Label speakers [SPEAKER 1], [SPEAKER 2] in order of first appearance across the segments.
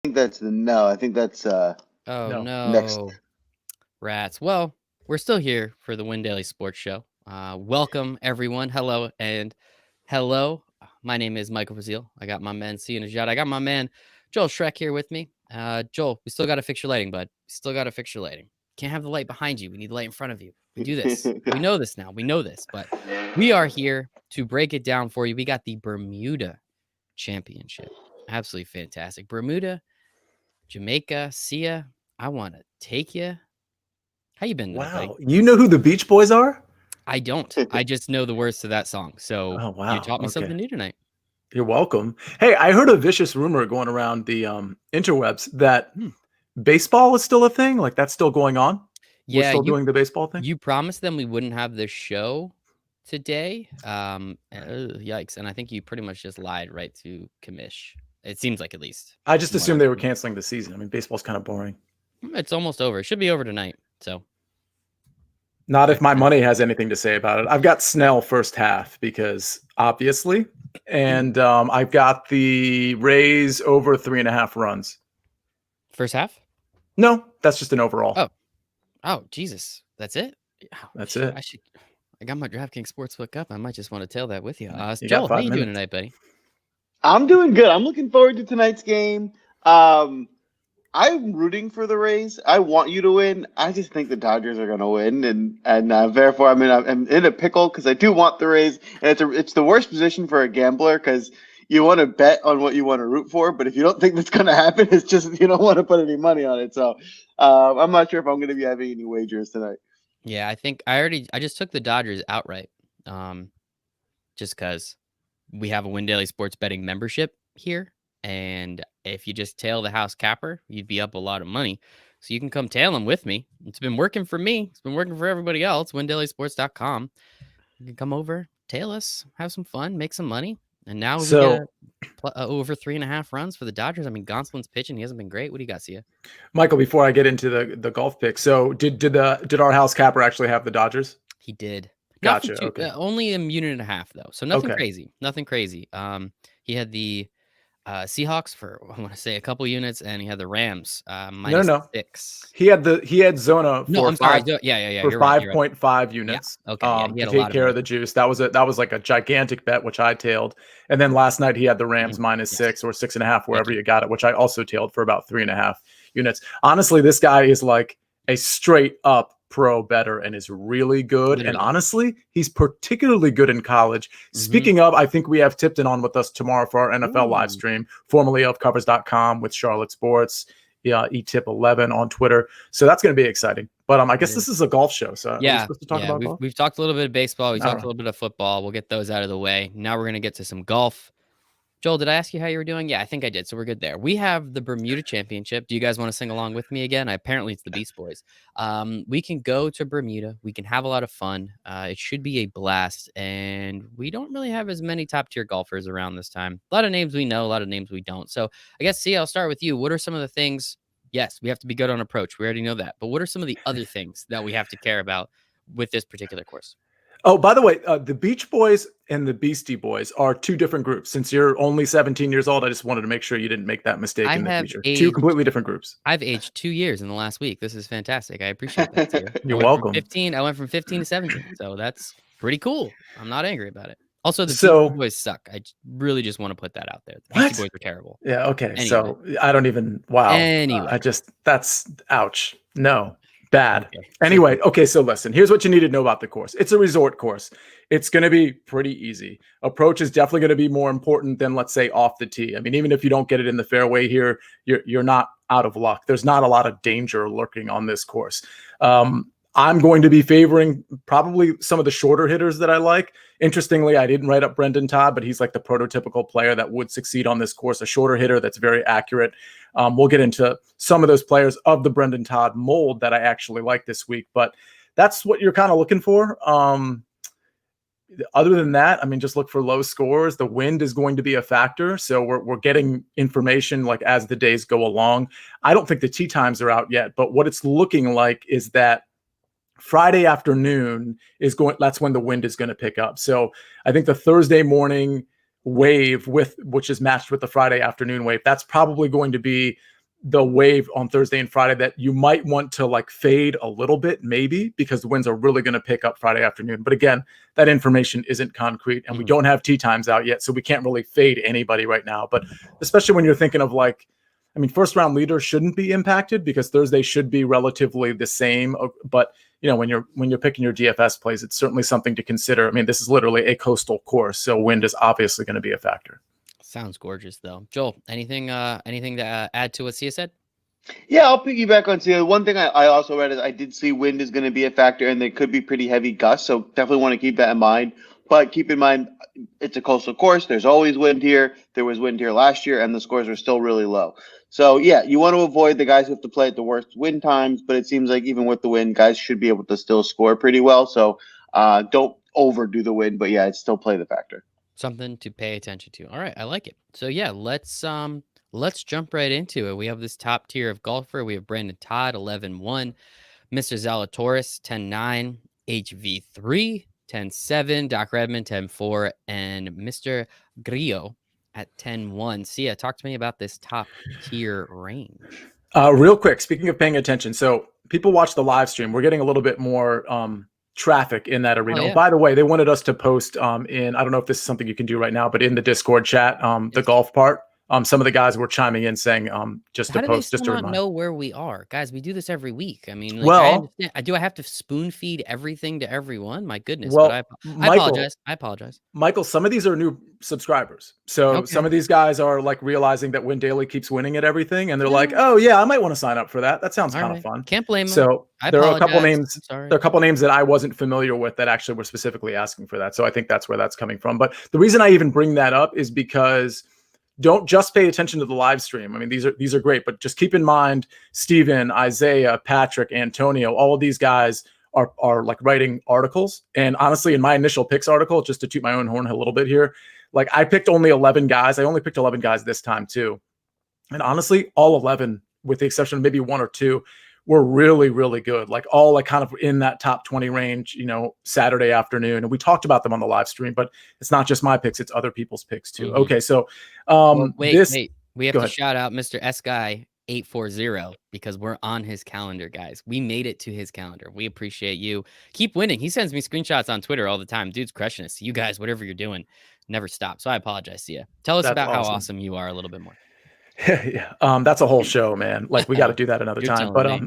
[SPEAKER 1] think that's no. I think that's
[SPEAKER 2] Oh
[SPEAKER 3] No.
[SPEAKER 1] next.
[SPEAKER 2] no, rats. Well, we're still here for the Win Daily Sports Show. Welcome everyone. Hello. My name is Michael Brazil. I got my man C and Najad. I got my man Joel Shrek here with me. Joel, we still got to fix your lighting, bud. We still got to fix your lighting. Can't have the light behind you. We need the light in front of you. We do this. We know this now. We know this, but we are here to break it down for you. We got the Bermuda Championship. Absolutely fantastic. Bermuda, Jamaica, Sia, I want to take you. How you been tonight, buddy?
[SPEAKER 3] Wow. You know who the Beach Boys are?
[SPEAKER 2] I don't. I just know the words to that song. So
[SPEAKER 3] Oh,
[SPEAKER 2] you
[SPEAKER 3] wow.
[SPEAKER 2] taught me
[SPEAKER 3] Okay.
[SPEAKER 2] something new tonight.
[SPEAKER 3] You're welcome. Hey, I heard a vicious rumor going around the interwebs that baseball is still a thing. Like that's still going on. We're
[SPEAKER 2] Yeah,
[SPEAKER 3] still doing the baseball thing.
[SPEAKER 2] you promised them we wouldn't have the show today. Yikes. And I think you pretty much just lied right to commish. It seems like, at least.
[SPEAKER 3] I just
[SPEAKER 2] from what
[SPEAKER 3] assumed
[SPEAKER 2] I've
[SPEAKER 3] they were
[SPEAKER 2] seen.
[SPEAKER 3] canceling the season. I mean, baseball's kind of boring.
[SPEAKER 2] It's almost over. It should be over tonight. So
[SPEAKER 3] Not if my money has anything to say about it. I've got Snell first half because obviously, and I've got the Rays over 3.5 runs.
[SPEAKER 2] first half?
[SPEAKER 3] No, that's just an overall.
[SPEAKER 2] Oh, Jesus. That's it? Oh,
[SPEAKER 3] That's
[SPEAKER 2] shit,
[SPEAKER 3] it.
[SPEAKER 2] I got my DraftKings Sportsbook up. I might just want to tail that with you.
[SPEAKER 3] You
[SPEAKER 2] Joel,
[SPEAKER 3] got
[SPEAKER 2] how
[SPEAKER 3] 5
[SPEAKER 2] you doing
[SPEAKER 3] minutes.
[SPEAKER 2] tonight, buddy?
[SPEAKER 1] I'm doing good. I'm looking forward to tonight's game. I'm rooting for the Rays. I want you to win. I just think the Dodgers are going to win, and therefore I'm in a pickle because I do want the Rays, and it's the worst position for a gambler because you want to bet on what you want to root for, but if you don't think that's going to happen, it's just you don't want to put any money on it. So I'm not sure if I'm going to be having any wagers tonight.
[SPEAKER 2] Yeah, I think I just took the Dodgers outright. Just because we have a Win Daily Sports betting membership here. And if you just tail the house capper, you'd be up a lot of money. So you can come tail them with me. It's been working for me. It's been working for everybody else. WinDailySports.com. You can come over, tail us, have some fun, make some money. And now we got
[SPEAKER 3] So,
[SPEAKER 2] over 3.5 runs for the Dodgers. I mean, Gonsolin's pitching. He hasn't been great. What do you got, Sia?
[SPEAKER 3] Michael, before I get into the golf pick, so did our house capper actually have the Dodgers?
[SPEAKER 2] He did. Not
[SPEAKER 3] Gotcha.
[SPEAKER 2] for
[SPEAKER 3] Okay.
[SPEAKER 2] only a unit and a half though. So nothing
[SPEAKER 3] Okay.
[SPEAKER 2] crazy. Nothing crazy. He had the Seahawks for I want to say a couple units, and he had the Rams minus
[SPEAKER 3] No.
[SPEAKER 2] 6.
[SPEAKER 3] He had Zona
[SPEAKER 2] No,
[SPEAKER 3] for
[SPEAKER 2] I'm sorry.
[SPEAKER 3] 5
[SPEAKER 2] Yeah.
[SPEAKER 3] for
[SPEAKER 2] You're right.
[SPEAKER 3] 5.5
[SPEAKER 2] Yeah.
[SPEAKER 3] units.
[SPEAKER 2] Okay. Yeah. He
[SPEAKER 3] To
[SPEAKER 2] had a
[SPEAKER 3] take
[SPEAKER 2] lot of
[SPEAKER 3] care of
[SPEAKER 2] money.
[SPEAKER 3] the juice. That was like a gigantic bet, which I tailed. And then last night he had the Rams minus
[SPEAKER 2] Yes.
[SPEAKER 3] 6 or 6.5, wherever you got it, which I also tailed for about 3.5 units. Honestly, this guy is like a straight up pro better and is really good.
[SPEAKER 2] Literally.
[SPEAKER 3] And honestly, he's particularly good in college. Speaking of, I think we have Tipton on with us tomorrow for our NFL live stream, formerly of covers.com with Charlotte Sports. Yeah, eTip11 on Twitter. So that's going to be exciting. But I guess this is a golf show. So are we supposed to talk about golf?
[SPEAKER 2] We've talked a little bit of baseball. We
[SPEAKER 3] All
[SPEAKER 2] talked
[SPEAKER 3] right.
[SPEAKER 2] a little bit of football. We'll get those out of the way. Now we're going to get to some golf. Joel, did I ask you how you were doing? Yeah, I think I did. So we're good there. We have the Bermuda Championship. Do you guys want to sing along with me again? Apparently it's the Beast Boys. We can go to Bermuda. We can have a lot of fun. It should be a blast. And we don't really have as many top tier golfers around this time. A lot of names we know, a lot of names we don't. So I guess, see, I'll start with you. What are some of the things? Yes, we have to be good on approach. We already know that. But what are some of the other things that we have to care about with this particular course?
[SPEAKER 3] Oh, by the way, the Beach Boys and the Beastie Boys are two different groups. Since you're only 17 years old, I just wanted to make sure you didn't make that mistake in the future. Two completely different groups.
[SPEAKER 2] I've aged 2 years in the last week. This is fantastic. I appreciate that, Tia.
[SPEAKER 3] You're welcome.
[SPEAKER 2] I went from 15 to 17. So that's pretty cool. I'm not angry about it. Also, the Beastie Boys suck. I really just want to put that out there. The Beastie Boys are terrible.
[SPEAKER 3] Yeah, okay.
[SPEAKER 2] Anyway.
[SPEAKER 3] So I don't even, wow.
[SPEAKER 2] Anyway.
[SPEAKER 3] That's, ouch. No. Bad. Okay. Anyway, okay, so listen, here's what you need to know about the course. It's a resort course. It's going to be pretty easy. Approach is definitely going to be more important than, let's say, off the tee. I mean, even if you don't get it in the fairway here, you're not out of luck. There's not a lot of danger lurking on this course. I'm going to be favoring probably some of the shorter hitters that I like. Interestingly, I didn't write up Brendan Todd, but he's like the prototypical player that would succeed on this course, a shorter hitter that's very accurate. We'll get into some of those players of the Brendan Todd mold that I actually like this week, but that's what you're kind of looking for. Other than that, I mean, just look for low scores. The wind is going to be a factor. So we're getting information like as the days go along. I don't think the tee times are out yet, but what it's looking like is that Friday afternoon that's when the wind is going to pick up. So I think the Thursday morning wave which is matched with the Friday afternoon wave. That's probably going to be the wave on Thursday and Friday that you might want to like fade a little bit, maybe, because the winds are really going to pick up Friday afternoon. But again, that information isn't concrete, and we don't have tee times out yet, so we can't really fade anybody right now. But especially when you're thinking of like, I mean, first round leaders shouldn't be impacted because Thursday should be relatively the same. But you know, when you're picking your DFS plays, it's certainly something to consider. I mean, this is literally a coastal course, so wind is obviously going to be a factor.
[SPEAKER 2] Sounds gorgeous, though. Joel, anything to add to what Sia said?
[SPEAKER 1] Yeah, I'll piggyback on Sia. One thing I also read is I did see wind is going to be a factor, and there could be pretty heavy gusts, so definitely want to keep that in mind. But keep in mind, it's a coastal course. There's always wind here. There was wind here last year, and the scores are still really low. So, yeah, you want to avoid the guys who have to play at the worst wind times, but it seems like even with the wind, guys should be able to still score pretty well. So don't overdo the wind, but, yeah, it's still play the factor.
[SPEAKER 2] Something to pay attention to. All right, I like it. So yeah, let's jump right into it. We have this top tier of golfer. We have Brandon Todd 11-1, Mr. Zalatoris 10-9, HV3 10-7, Doc Redman 10-4, and Mr. Grillo at 10-1. Sia, talk to me about this top tier range.
[SPEAKER 3] Real quick, speaking of paying attention, so people watch the live stream. We're getting a little bit more traffic in that arena.
[SPEAKER 2] Oh, yeah.
[SPEAKER 3] By the way, they wanted us to post in, I don't know if this is something you can do right now, but in the Discord chat, the golf part, some of the guys were chiming in saying just to post, just to remind.
[SPEAKER 2] Know where we are, guys. We do this every week. I mean, like, do I have to spoon feed everything to everyone? My goodness.
[SPEAKER 3] Well,
[SPEAKER 2] but I apologize.
[SPEAKER 3] Michael, some of these are new subscribers. So some of these guys are like realizing that Win Daily keeps winning at everything. And they're like, oh yeah, I might want to sign up for that. That sounds kind of fun.
[SPEAKER 2] Can't blame them.
[SPEAKER 3] So there are a couple names. There are a couple names that I wasn't familiar with that actually were specifically asking for that. So I think that's where that's coming from. But the reason I even bring that up is because don't just pay attention to the live stream. I mean, these are great, but just keep in mind, Steven, Isaiah, Patrick, Antonio, all of these guys are like writing articles. And honestly, in my initial picks article, just to toot my own horn a little bit here, like I picked only 11 guys. I only picked 11 guys this time too. And honestly, all 11, with the exception of maybe one or two, were really, really good. Like all like kind of in that top 20 range, you know, Saturday afternoon. And we talked about them on the live stream, but it's not just my picks, it's other people's picks too. Okay. So
[SPEAKER 2] wait. We have to shout out Mr. S Guy 840 because we're on his calendar, guys. We made it to his calendar. We appreciate you. Keep winning. He sends me screenshots on Twitter all the time. Dude's crushing us. You guys, whatever you're doing, never stop. So I apologize to you. Tell us about how awesome you are a little bit more.
[SPEAKER 3] Yeah, that's a whole show, man. Like we got to do that another time. But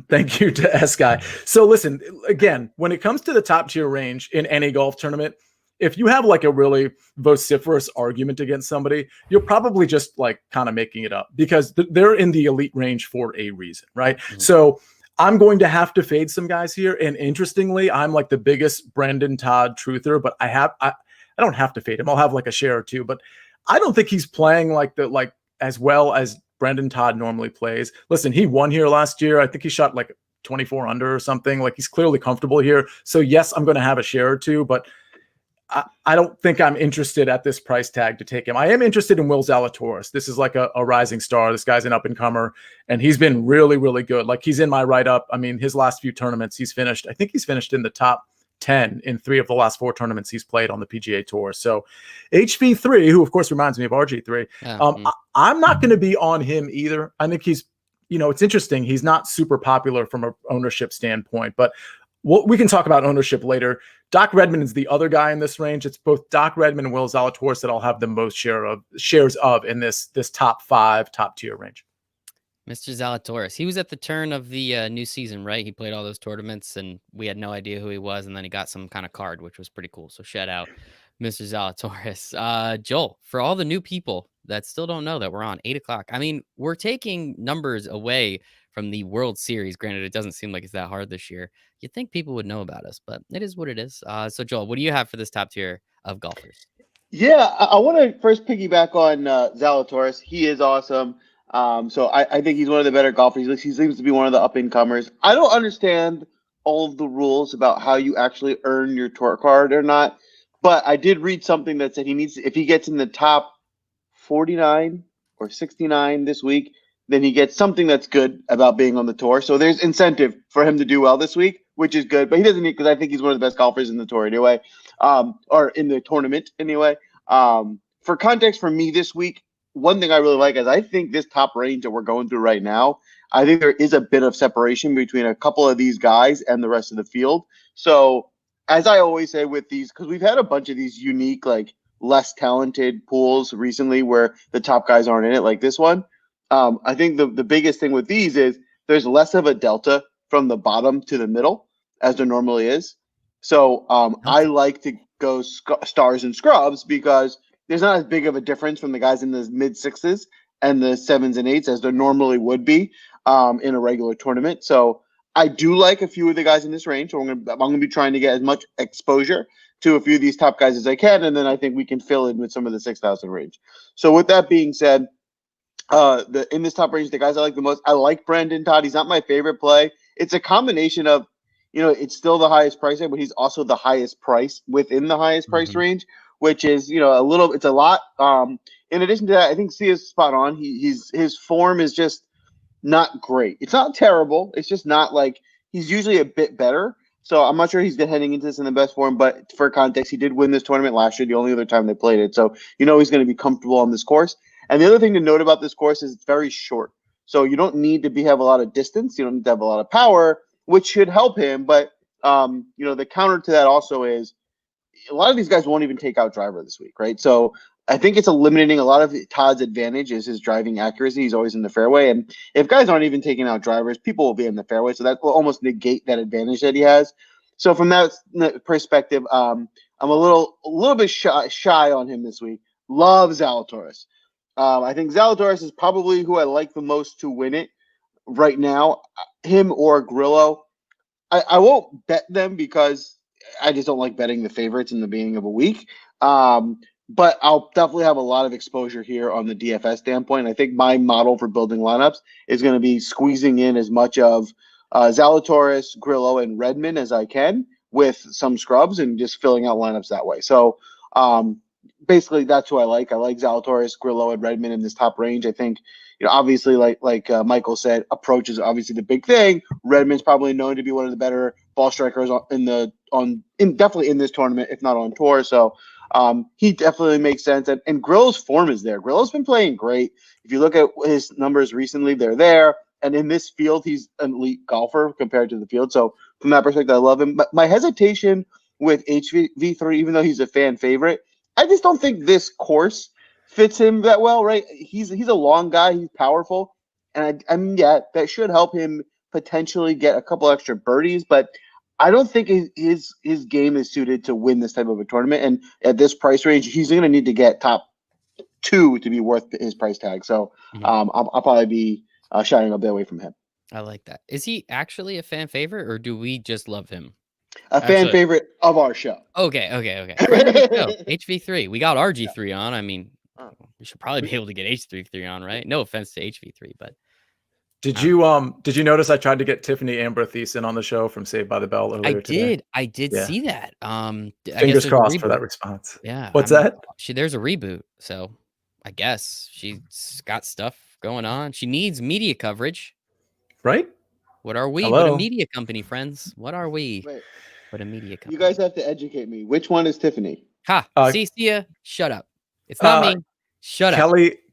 [SPEAKER 3] thank you to S Guy. So listen, again, when it comes to the top tier range in any golf tournament, if you have like a really vociferous argument against somebody, you're probably just like kind of making it up because they're in the elite range for a reason, right? Mm-hmm. So I'm going to have to fade some guys here. And interestingly, I'm like the biggest Brandon Todd truther, but I don't have to fade him. I'll have like a share or two, but I don't think he's playing like as well as Brandon Todd normally plays. Listen, he won here last year. I think he shot like 24 under or something. Like he's clearly comfortable here. So yes, I'm going to have a share or two, but I don't think I'm interested at this price tag to take him. I am interested in Will Zalatoris. This is like a rising star. This guy's an up and comer, and he's been really, really good. Like he's in my write up. I mean, his last few tournaments, I think he's finished in the top 10 in 3 of the last 4 tournaments he's played on the PGA Tour. So HV3, who of course reminds me of RG3, I'm not going to be on him either. I think he's, you know, it's interesting. He's not super popular from an ownership standpoint, but we can talk about ownership later. Doc Redman is the other guy in this range. It's both Doc Redman and Will Zalatoris that I'll have the most shares of in this top 5 top tier range.
[SPEAKER 2] Mr. Zalatoris, he was at the turn of the new season, right? He played all those tournaments, and we had no idea who he was, and then he got some kind of card, which was pretty cool. So shout out Mr. Zalatoris. Joel, for all the new people that still don't know that we're on 8 o'clock, I mean, we're taking numbers away from the World Series. Granted, it doesn't seem like it's that hard this year. You'd think people would know about us, but it is what it is. So Joel, what do you have for this top tier of golfers?
[SPEAKER 1] Yeah, I want to first piggyback on Zalatoris. He is awesome. So I think he's one of the better golfers. He seems to be one of the up-and-comers. I don't understand all of the rules about how you actually earn your tour card or not, but I did read something that said if he gets in the top 49 or 69 this week, then he gets something that's good about being on the tour. So there's incentive for him to do well this week, which is good. But he doesn't need, because I think he's one of the best golfers in the tour anyway, or in the tournament anyway. for context for me this week, one thing I really like is I think this top range that we're going through right now, I think there is a bit of separation between a couple of these guys and the rest of the field. So as I always say with these, because we've had a bunch of these unique, like less talented pools recently where the top guys aren't in it, like this one. I think the biggest thing with these is there's less of a delta from the bottom to the middle as there normally is. So I like to go stars and scrubs because there's not as big of a difference from the guys in the mid sixes and the sevens and eights as there normally would be in a regular tournament. So I do like a few of the guys in this range. So I'm gonna be trying to get as much exposure to a few of these top guys as I can, and then I think we can fill in with some of the 6,000 range. So with that being said, in this top range, the guys I like the most, I like Brandon Todd. He's not my favorite play. It's a combination of, it's still the highest price, but he's also the highest price within the highest price range, which is, it's a lot. In addition to that, I think Sia's spot on. His form is just not great. It's not terrible. It's just not like he's usually a bit better. So I'm not sure he's heading into this in the best form, but for context, he did win this tournament last year, the only other time they played it. So he's going to be comfortable on this course. And the other thing to note about this course is it's very short. So you don't need to have a lot of distance. You don't need to have a lot of power, which should help him. But, the counter to that also is a lot of these guys won't even take out driver this week, right? So I think it's eliminating a lot of Todd's advantage is his driving accuracy. He's always in the fairway. And if guys aren't even taking out drivers, people will be in the fairway. So that will almost negate that advantage that he has. So from that perspective, I'm a little bit shy on him this week. Love Zalatoris. I think Zalatoris is probably who I like the most to win it right now, him or Grillo. I won't bet them because I just don't like betting the favorites in the beginning of a week. But I'll definitely have a lot of exposure here on the DFS standpoint. I think my model for building lineups is going to be squeezing in as much of Zalatoris, Grillo, and Redmond as I can with some scrubs and just filling out lineups that way. So basically that's who I like. I like Zalatoris, Grillo, and Redmond in this top range. I think, obviously like Michael said, approach is obviously the big thing. Redmond's probably known to be one of the better ball strikers definitely in this tournament, if not on tour. So he definitely makes sense. And Grillo's form is there. Grillo's been playing great. If you look at his numbers recently, they're there. And in this field, he's an elite golfer compared to the field. So from that perspective, I love him. But my hesitation with HV3, even though he's a fan favorite, I just don't think this course fits him that well, right? He's a long guy. He's powerful. And I mean, yeah, that should help him potentially get a couple extra birdies. But I don't think his game is suited to win this type of a tournament. And at this price range, he's going to need to get top 2 to be worth his price tag. So I'll probably be shying a bit away from him.
[SPEAKER 2] I like that. Is he actually a fan favorite, or do we just love him?
[SPEAKER 1] Fan favorite of our show.
[SPEAKER 2] Okay. Friend of the show, HV3. We got RG3 on. I mean, we should probably be able to get H33 on, right? No offense to HV3, but
[SPEAKER 3] did you notice I tried to get Tiffany Amber Thiessen on the show from Saved by the Bell earlier today?
[SPEAKER 2] I did see that.
[SPEAKER 3] Fingers crossed for that response.
[SPEAKER 2] Yeah.
[SPEAKER 3] What's that?
[SPEAKER 2] There's a reboot, so I guess she's got stuff going on. She needs media coverage.
[SPEAKER 3] Right?
[SPEAKER 2] What are we?
[SPEAKER 3] Hello?
[SPEAKER 2] But a media company, friends. What are we?
[SPEAKER 1] Wait.
[SPEAKER 2] But a media company.
[SPEAKER 1] You guys have to educate me. Which one is Tiffany?
[SPEAKER 2] Ha! See ya. Shut up. It's not me. Shut up.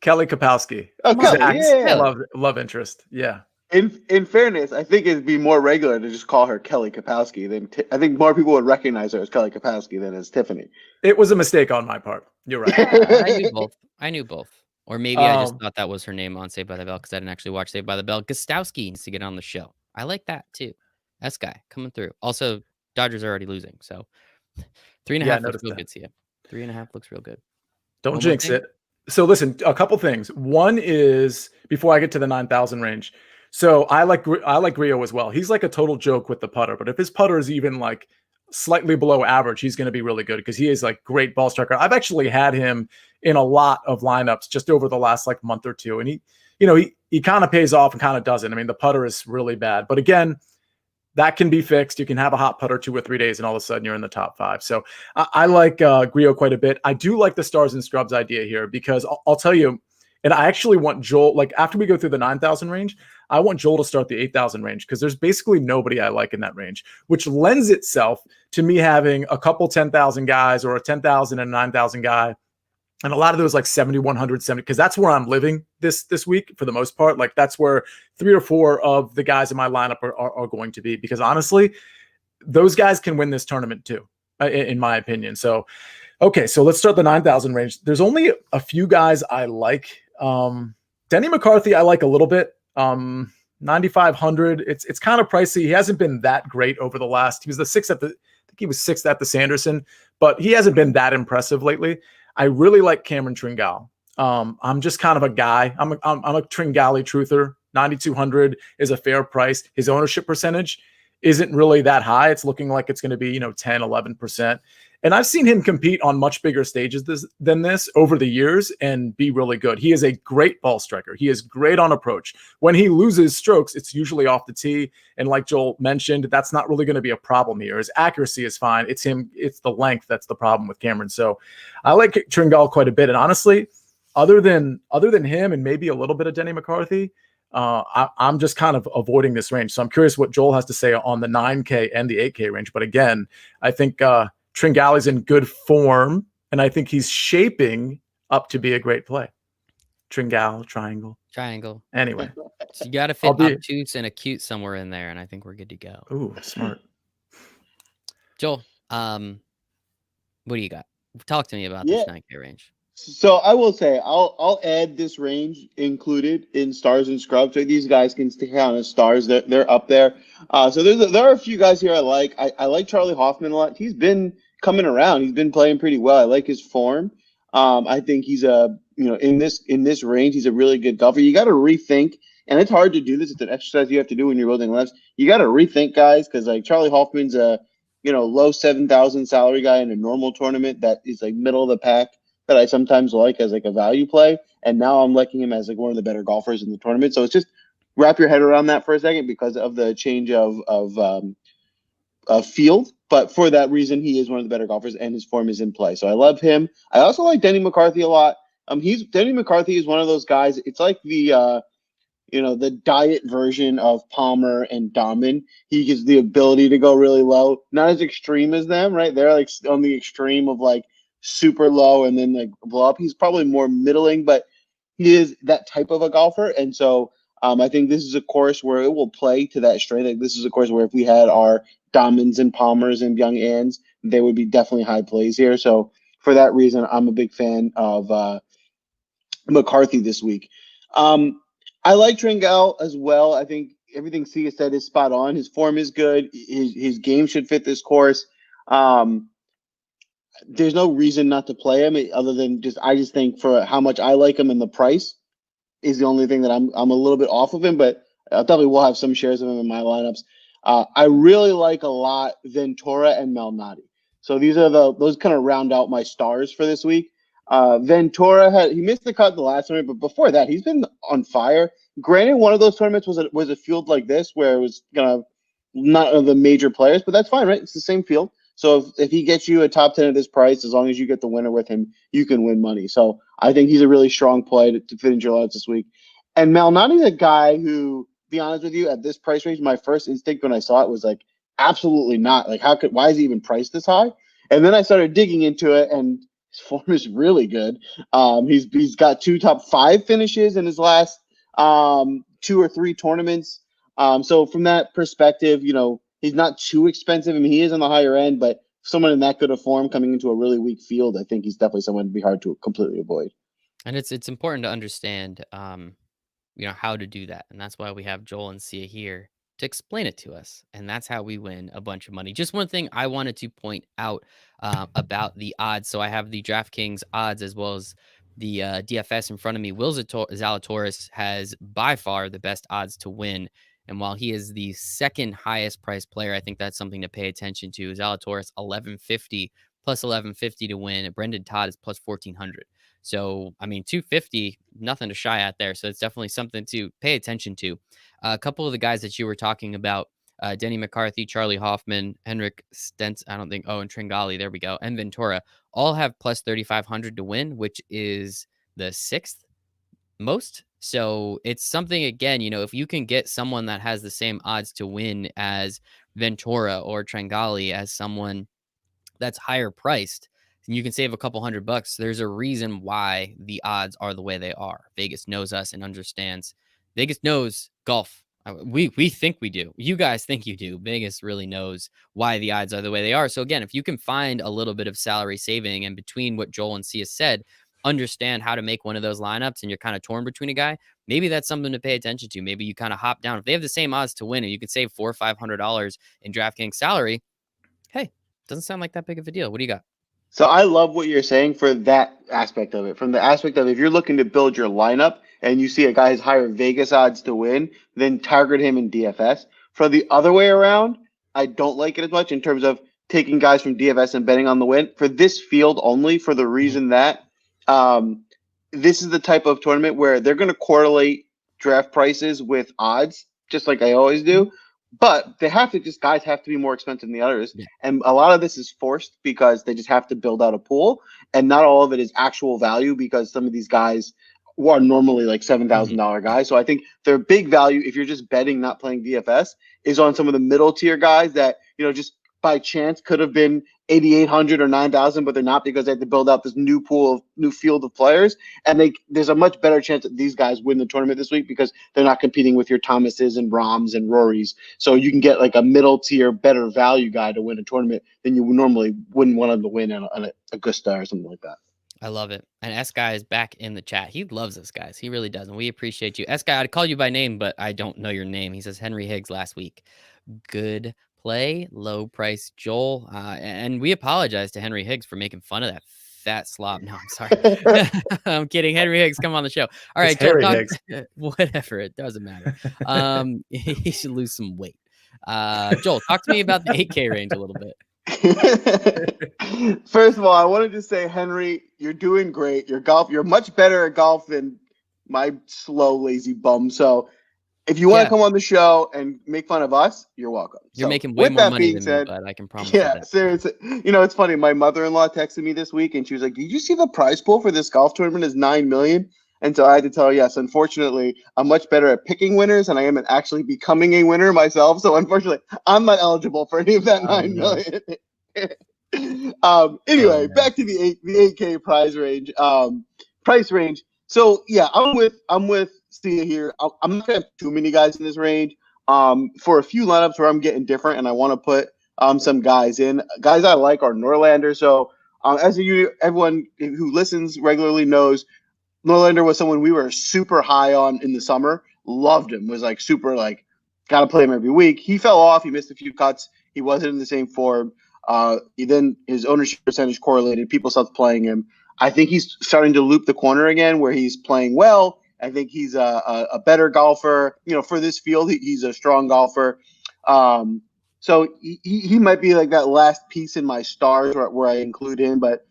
[SPEAKER 3] Kelly Kapowski.
[SPEAKER 1] Okay,
[SPEAKER 3] Zach's love interest. Yeah.
[SPEAKER 1] In fairness, I think it'd be more regular to just call her Kelly Kapowski than I think more people would recognize her as Kelly Kapowski than as Tiffany.
[SPEAKER 3] It was a mistake on my part. You're right.
[SPEAKER 2] I knew both. Or maybe I just thought that was her name on Saved by the Bell because I didn't actually watch Saved by the Bell. Gostowski needs to get on the show. I like that too. S guy coming through. Also, Dodgers are already losing, so 3.5 looks real good to you. 3.5 looks real good.
[SPEAKER 3] Don't jinx it. So listen, a couple things. One is before I get to the 9,000 range. So I like Grillo as well. He's like a total joke with the putter, but if his putter is even like slightly below average, he's going to be really good because he is like great ball striker. I've actually had him in a lot of lineups just over the last like month or two, and he kind of pays off and kind of doesn't. I mean, the putter is really bad, but again, that can be fixed. You can have a hot putter 2 or 3 days, and all of a sudden you're in the top 5. So I like Grillo quite a bit. I do like the stars and scrubs idea here because I'll tell you, and I actually want Joel, like after we go through the 9,000 range, I want Joel to start the 8,000 range because there's basically nobody I like in that range, which lends itself to me having a couple 10,000 guys or a 10,000 and 9,000 guy And a lot of those like 7,170, because that's where I'm living this week for the most part. Like that's where 3 or 4 of the guys in my lineup are going to be, because honestly, those guys can win this tournament too, in my opinion. So, okay, so let's start the 9,000 range. There's only a few guys I like. Denny McCarthy, I like a little bit. 9,500. It's kind of pricey. He hasn't been that great over the last. He was the sixth at the. I think he was sixth at the Sanderson, but he hasn't been that impressive lately. I really like Cameron Tringale. I'm just kind of a guy. I'm a Tringale truther. 9,200 is a fair price. His ownership percentage isn't really that high. It's looking like it's going to be 10, 11%. And I've seen him compete on much bigger stages than this over the years and be really good. He is a great ball striker. He is great on approach. When he loses strokes, it's usually off the tee. And like Joel mentioned, that's not really going to be a problem here. His accuracy is fine. It's the length that's the problem with Cameron. So I like Tringale quite a bit. And honestly, other than him and maybe a little bit of Denny McCarthy, I'm just kind of avoiding this range. So I'm curious what Joel has to say on the 9K and the 8K range. But again, I think Tringale's in good form, and I think he's shaping up to be a great play. Tringale, triangle. Anyway.
[SPEAKER 2] So you got to fit obtuse and acute somewhere in there, and I think we're good to go.
[SPEAKER 3] Ooh, smart.
[SPEAKER 2] Joel, what do you got? Talk to me about this 9K range.
[SPEAKER 1] So I will say I'll add this range included in stars and scrubs. So these guys can stay on as stars. They're up there. So there are a few guys here I like. I like Charlie Hoffman a lot. He's been coming around. He's been playing pretty well. I like his form. I think he's in this range, he's a really good golfer. You got to rethink, and it's hard to do this. It's an exercise you have to do when you're building lives. You got to rethink guys, because like Charlie Hoffman's a low 7,000 salary guy in a normal tournament that is like middle of the pack, that I sometimes like as like a value play. And now I'm liking him as like one of the better golfers in the tournament. So it's just wrap your head around that for a second because of the change of field. But for that reason, he is one of the better golfers and his form is in play. So I love him. I also like Denny McCarthy a lot. Denny McCarthy is one of those guys. It's like the diet version of Palmer and Dahman. He gives the ability to go really low, not as extreme as them, right? They're like on the extreme of like super low and then like blow up. He's probably more middling, but he is that type of a golfer. And so I think this is a course where it will play to that strength. Like this is a course where if we had our Dahmans and Palmers and Young Anns, they would be definitely high plays here. So for that reason, I'm a big fan of McCarthy this week. I like Tringale as well. I think everything Sia said is spot on. His form is good. His game should fit this course. There's no reason not to play him other than I just think for how much I like him and the price is the only thing that I'm a little bit off of him, but I definitely will have some shares of him in my lineups. I really like a lot Ventura and Malnati. So these are those kind of round out my stars for this week. Ventura he missed the cut the last tournament, but before that he's been on fire. Granted, one of those tournaments was a field like this where it was not of the major players, but that's fine, right? It's the same field. So if he gets you a top 10 at this price, as long as you get the winner with him, you can win money. So I think he's a really strong play to fit into your lineups this week. And Malnati's a guy who, to be honest with you, at this price range, my first instinct when I saw it was like, absolutely not. Like, why is he even priced this high? And then I started digging into it, and his form is really good. He's got 2 top 5 finishes in his last 2 or 3 tournaments. So from that perspective, he's not too expensive. I mean, he is on the higher end, but someone in that good of form coming into a really weak field, I think he's definitely someone to be hard to completely avoid.
[SPEAKER 2] And it's important to understand, how to do that. And that's why we have Joel and Sia here to explain it to us. And that's how we win a bunch of money. Just one thing I wanted to point out about the odds. So I have the DraftKings odds as well as the DFS in front of me. Will Zalatoris has by far the best odds to win. And while he is the second highest priced player, I think that's something to pay attention to. Zalatoris 1150 plus 1150 to win. Brendan Todd is plus 1400. So, I mean, 250, nothing to shy at there. So it's definitely something to pay attention to. A couple of the guys that you were talking about, Denny McCarthy, Charlie Hoffman, Henrik Stenz, and Tringale, there we go, and Ventura, all have plus 3,500 to win, which is the 6th most. So it's something, again, if you can get someone that has the same odds to win as Ventura or Tringale as someone that's higher priced, and you can save a couple $100. There's a reason why the odds are the way they are. Vegas knows us and understands. Vegas knows golf. We think we do. You guys think you do. Vegas really knows why the odds are the way they are. So again, if you can find a little bit of salary saving and between what Joel and Sia said, understand how to make one of those lineups, and you're kind of torn between a guy, maybe that's something to pay attention to. Maybe you kind of hop down. If they have the same odds to win and you can save $400 or $500 in DraftKings salary, hey, doesn't sound like that big of a deal. What do you got?
[SPEAKER 1] So I love what you're saying for that aspect of it. From the aspect of if you're looking to build your lineup and you see a guy has higher Vegas odds to win, then target him in DFS. For the other way around, I don't like it as much in terms of taking guys from DFS and betting on the win. For this field only, for the reason that this is the type of tournament where they're going to correlate draft prices with odds, just like I always do. But they have to guys have to be more expensive than the others. Yeah. And a lot of this is forced because they just have to build out a pool. And not all of it is actual value because some of these guys are normally like $7,000 guys. So I think their big value, if you're just betting, not playing DFS, is on some of the middle tier guys that, just by chance could have been 8,800 or 9,000, but they're not because they have to build out this new field of players. And there's a much better chance that these guys win the tournament this week because they're not competing with your Thomases and Rahms and Rorys. So you can get like a middle tier, better value guy to win a tournament than you normally wouldn't want him to win on Augusta or something like that.
[SPEAKER 2] I love it. And S-Guy is back in the chat. He loves us, guys. He really does. And we appreciate you. S-Guy, I'd call you by name, but I don't know your name. He says Henry Higgs last week. Good play, low price Joel. And we apologize to Henry Higgs for making fun of that fat slob. No, I'm sorry. I'm kidding. Henry Higgs, come on the show. All right, Joel, whatever. It doesn't matter. He should lose some weight. Joel, talk to me about the 8K range a little bit.
[SPEAKER 1] First of all, I wanted to say, Henry, you're doing great. You're much better at golf than my slow, lazy bum. So if you want to come on the show and make fun of us, you're welcome.
[SPEAKER 2] You're making way more money than me, but I can promise you that.
[SPEAKER 1] Seriously. It's funny. My mother-in-law texted me this week, and she was like, did you see the prize pool for this golf tournament is $9 million? And so I had to tell her, yes, unfortunately, I'm much better at picking winners, and I am at actually becoming a winner myself. So unfortunately, I'm not eligible for any of that $9 million. Anyway, back to the 8K prize range. So yeah, I'm with Sia here. I'm not gonna have too many guys in this range. For a few lineups where I'm getting different, and I want to put some guys in. Guys I like are Norlander. So everyone who listens regularly knows, Norlander was someone we were super high on in the summer. Loved him. Was like super got to play him every week. He fell off. He missed a few cuts. He wasn't in the same form. Then his ownership percentage correlated. People stopped playing him. I think he's starting to loop the corner again where he's playing well. I think he's a better golfer. For this field, he's a strong golfer. So he might be like that last piece in my stars where I include him. But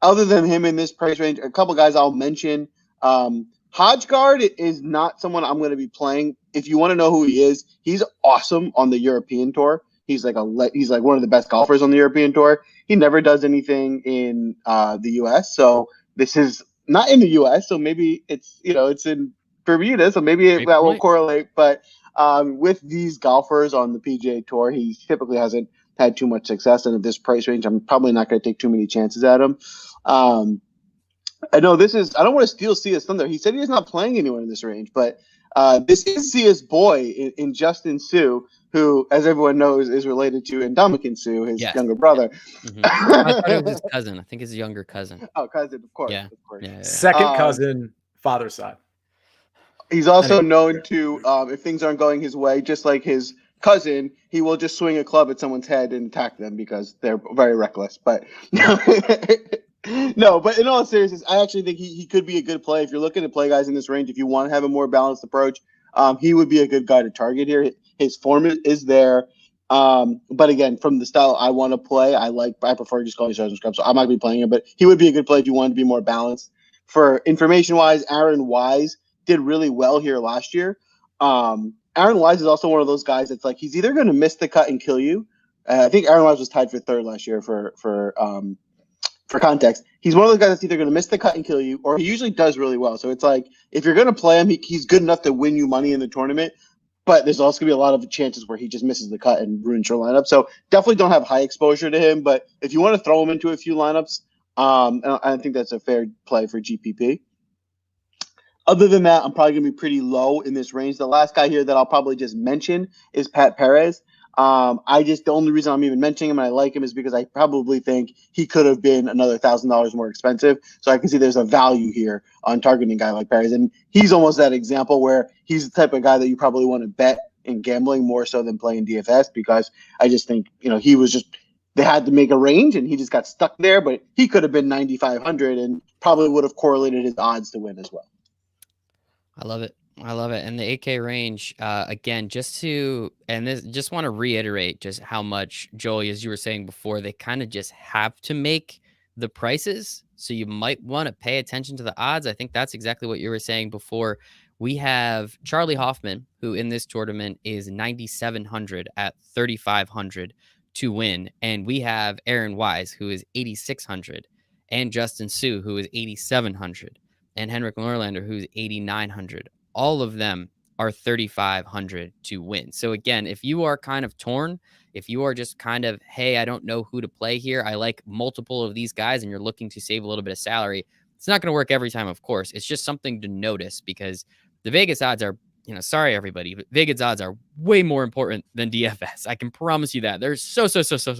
[SPEAKER 1] other than him in this price range, a couple guys I'll mention. Hodgegaard is not someone I'm going to be playing. If you want to know who he is, he's awesome on the European Tour. He's like one of the best golfers on the European Tour. He never does anything in the U.S. So this is not in the U.S. So maybe it's in Bermuda. So maybe that won't correlate. But with these golfers on the PGA Tour, he typically hasn't had too much success. And at this price range, I'm probably not going to take too many chances at him. I know I don't want to steal Sia's thunder. He said he's not playing anyone in this range, but this is Sia's boy in Justin Sue, who, as everyone knows, is related to Ndamukong Suh, his younger brother.
[SPEAKER 2] Mm-hmm. I thought it was his cousin. I think his younger cousin.
[SPEAKER 1] Oh, cousin, of course.
[SPEAKER 2] Yeah.
[SPEAKER 1] Of course.
[SPEAKER 2] Yeah.
[SPEAKER 3] Second cousin, father's side.
[SPEAKER 1] He's also known to, if things aren't going his way, just like his cousin, he will just swing a club at someone's head and attack them because they're very reckless. But no, but in all seriousness, I actually think he could be a good play. If you're looking to play guys in this range, if you want to have a more balanced approach, he would be a good guy to target here. His form is there. But again, from the style I want to play, I prefer just calling stars and scrubs. So I might be playing him, but he would be a good play if you wanted to be more balanced. For information-wise, Aaron Wise did really well here last year. Aaron Wise is also one of those guys that's like he's either going to miss the cut and kill you. I think Aaron Wise was tied for third last year for context. He's one of those guys that's either going to miss the cut and kill you, or he usually does really well. So it's like if you're going to play him, he's good enough to win you money in the tournament. But there's also going to be a lot of chances where he just misses the cut and ruins your lineup. So definitely don't have high exposure to him. But if you want to throw him into a few lineups, And I think that's a fair play for GPP. Other than that, I'm probably going to be pretty low in this range. The last guy here that I'll probably just mention is Pat Perez. The only reason I'm even mentioning him and I like him is because I probably think he could have been another $1,000 more expensive. So I can see there's a value here on targeting a guy like Perez. And he's almost that example where he's the type of guy that you probably want to bet in gambling more so than playing DFS, because I just think, they had to make a range and he just got stuck there, but he could have been 9,500 and probably would have correlated his odds to win as well.
[SPEAKER 2] I love it. And the 8K range, again, just want to reiterate just how much, Joel, as you were saying before, they kind of just have to make the prices. So you might want to pay attention to the odds. I think that's exactly what you were saying before. We have Charlie Hoffman, who in this tournament is 9,700 at 3,500 to win. And we have Aaron Wise, who is 8,600, and Justin Sue, who is 8,700. And Henrik Norlander, who's 8,900. All of them are 3,500 to win. So again, if you are kind of torn, if you are just kind of, hey, I don't know who to play here, I like multiple of these guys, and you're looking to save a little bit of salary, it's not going to work every time, of course. It's just something to notice, because the Vegas odds are, sorry, everybody, but Vegas odds are way more important than DFS. I can promise you that. There's so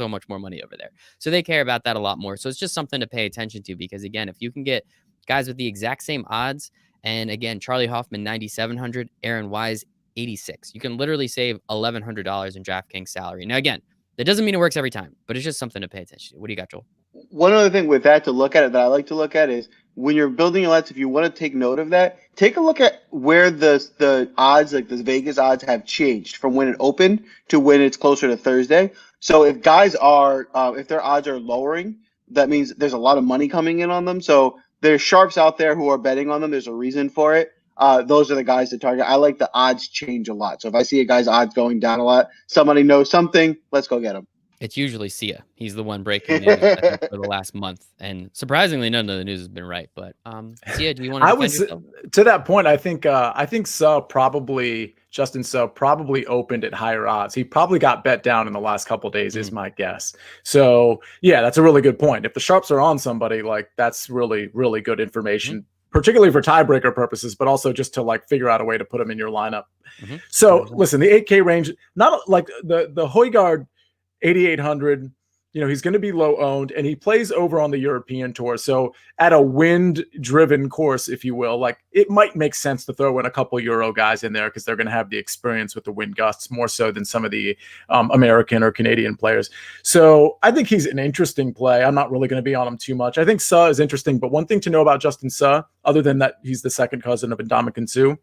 [SPEAKER 2] much more money over there. So they care about that a lot more. So it's just something to pay attention to, because again, if you can get guys with the exact same odds, and again, Charlie Hoffman, 9,700, Aaron Wise, 86. You can literally save $1,100 in DraftKings salary. Now, again, that doesn't mean it works every time, but it's just something to pay attention to. What do you got, Joel?
[SPEAKER 1] One other thing with that to look at it that I like to look at is when you're building your lets, if you want to take note of that, take a look at where the odds, like the Vegas odds, have changed from when it opened to when it's closer to Thursday. So if guys are, if their odds are lowering, that means there's a lot of money coming in on them. So there's sharps out there who are betting on them. There's a reason for it. Those are the guys to target. I like the odds change a lot. So if I see a guy's odds going down a lot, somebody knows something, let's go get him.
[SPEAKER 2] It's usually Sia. He's the one breaking news for the last month. And surprisingly, none of the news has been right. But Sia, do you want to defend yourself?
[SPEAKER 3] To that point, I think Justin Suh probably opened at higher odds. He probably got bet down in the last couple of days, is my guess. So yeah, that's a really good point. If the sharps are on somebody, like, that's really, really good information, particularly for tiebreaker purposes, but also just to like figure out a way to put them in your lineup. So listen, the 8K range, not like the Højgaard 8,800, he's going to be low owned, and he plays over on the European tour. So at a wind driven course, if you will, like, it might make sense to throw in a couple Euro guys in there because they're going to have the experience with the wind gusts more so than some of the American or Canadian players. So I think he's an interesting play. I'm not really going to be on him too much. I think Suh is interesting, but one thing to know about Justin Suh, other than that he's the second cousin of Ndamukong Suh,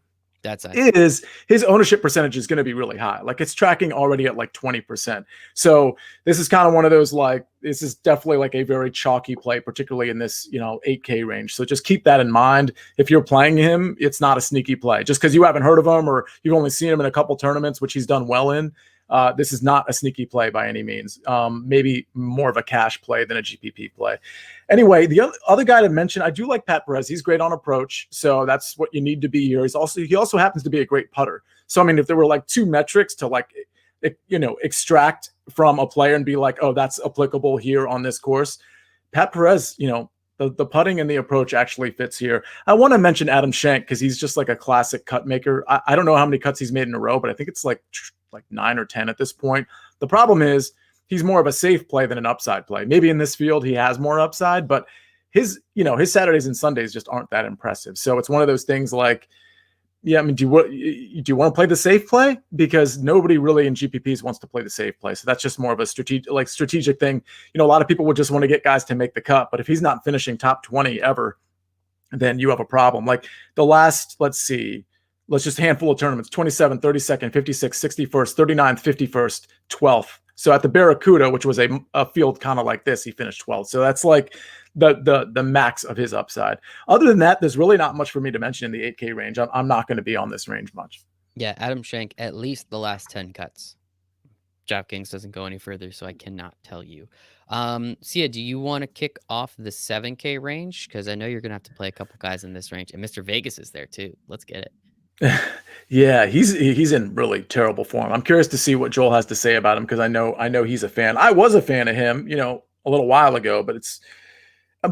[SPEAKER 3] is his ownership percentage is going to be really high. Like, it's tracking already at like 20%. So this is kind of one of those, like, this is definitely like a very chalky play, particularly in this, 8K range. So just keep that in mind. If you're playing him, it's not a sneaky play. Just because you haven't heard of him or you've only seen him in a couple tournaments, which he's done well in, this is not a sneaky play by any means. Maybe more of a cash play than a GPP play. Anyway, the other guy to mention, I do like Pat Perez. He's great on approach, so that's what you need to be here. He also happens to be a great putter. So I mean, if there were like two metrics to like, extract from a player and be like, oh, that's applicable here on this course, Pat Perez, the putting and the approach actually fits here. I want to mention Adam Schenk because he's just like a classic cut maker. I don't know how many cuts he's made in a row, but I think it's like 9 or 10 at this point. The problem is he's more of a safe play than an upside play. Maybe in this field he has more upside, but his Saturdays and Sundays just aren't that impressive. So it's one of those things like, yeah, I mean, do you want to play the safe play? Because nobody really in GPPs wants to play the safe play. So that's just more of a strategic thing. A lot of people would just want to get guys to make the cut, but if he's not finishing top 20 ever, then you have a problem. Like the last, let's just handful of tournaments: 27th, 32nd, 56th, 61st, 39th, 51st, 12th. So at the Barracuda, which was a field kind of like this, he finished 12th. So that's like the max of his upside. Other than that, there's really not much for me to mention in the 8K range. I'm not going to be on this range much.
[SPEAKER 2] Yeah, Adam Schenk, at least the last 10 cuts. DraftKings doesn't go any further, so I cannot tell you. Sia, do you want to kick off the 7K range? Because I know you're going to have to play a couple guys in this range. And Mr. Vegas is there too. Let's get it.
[SPEAKER 3] Yeah, he's in really terrible form. I'm curious to see what Joel has to say about him because I know he's a fan. I was a fan of him, a little while ago, but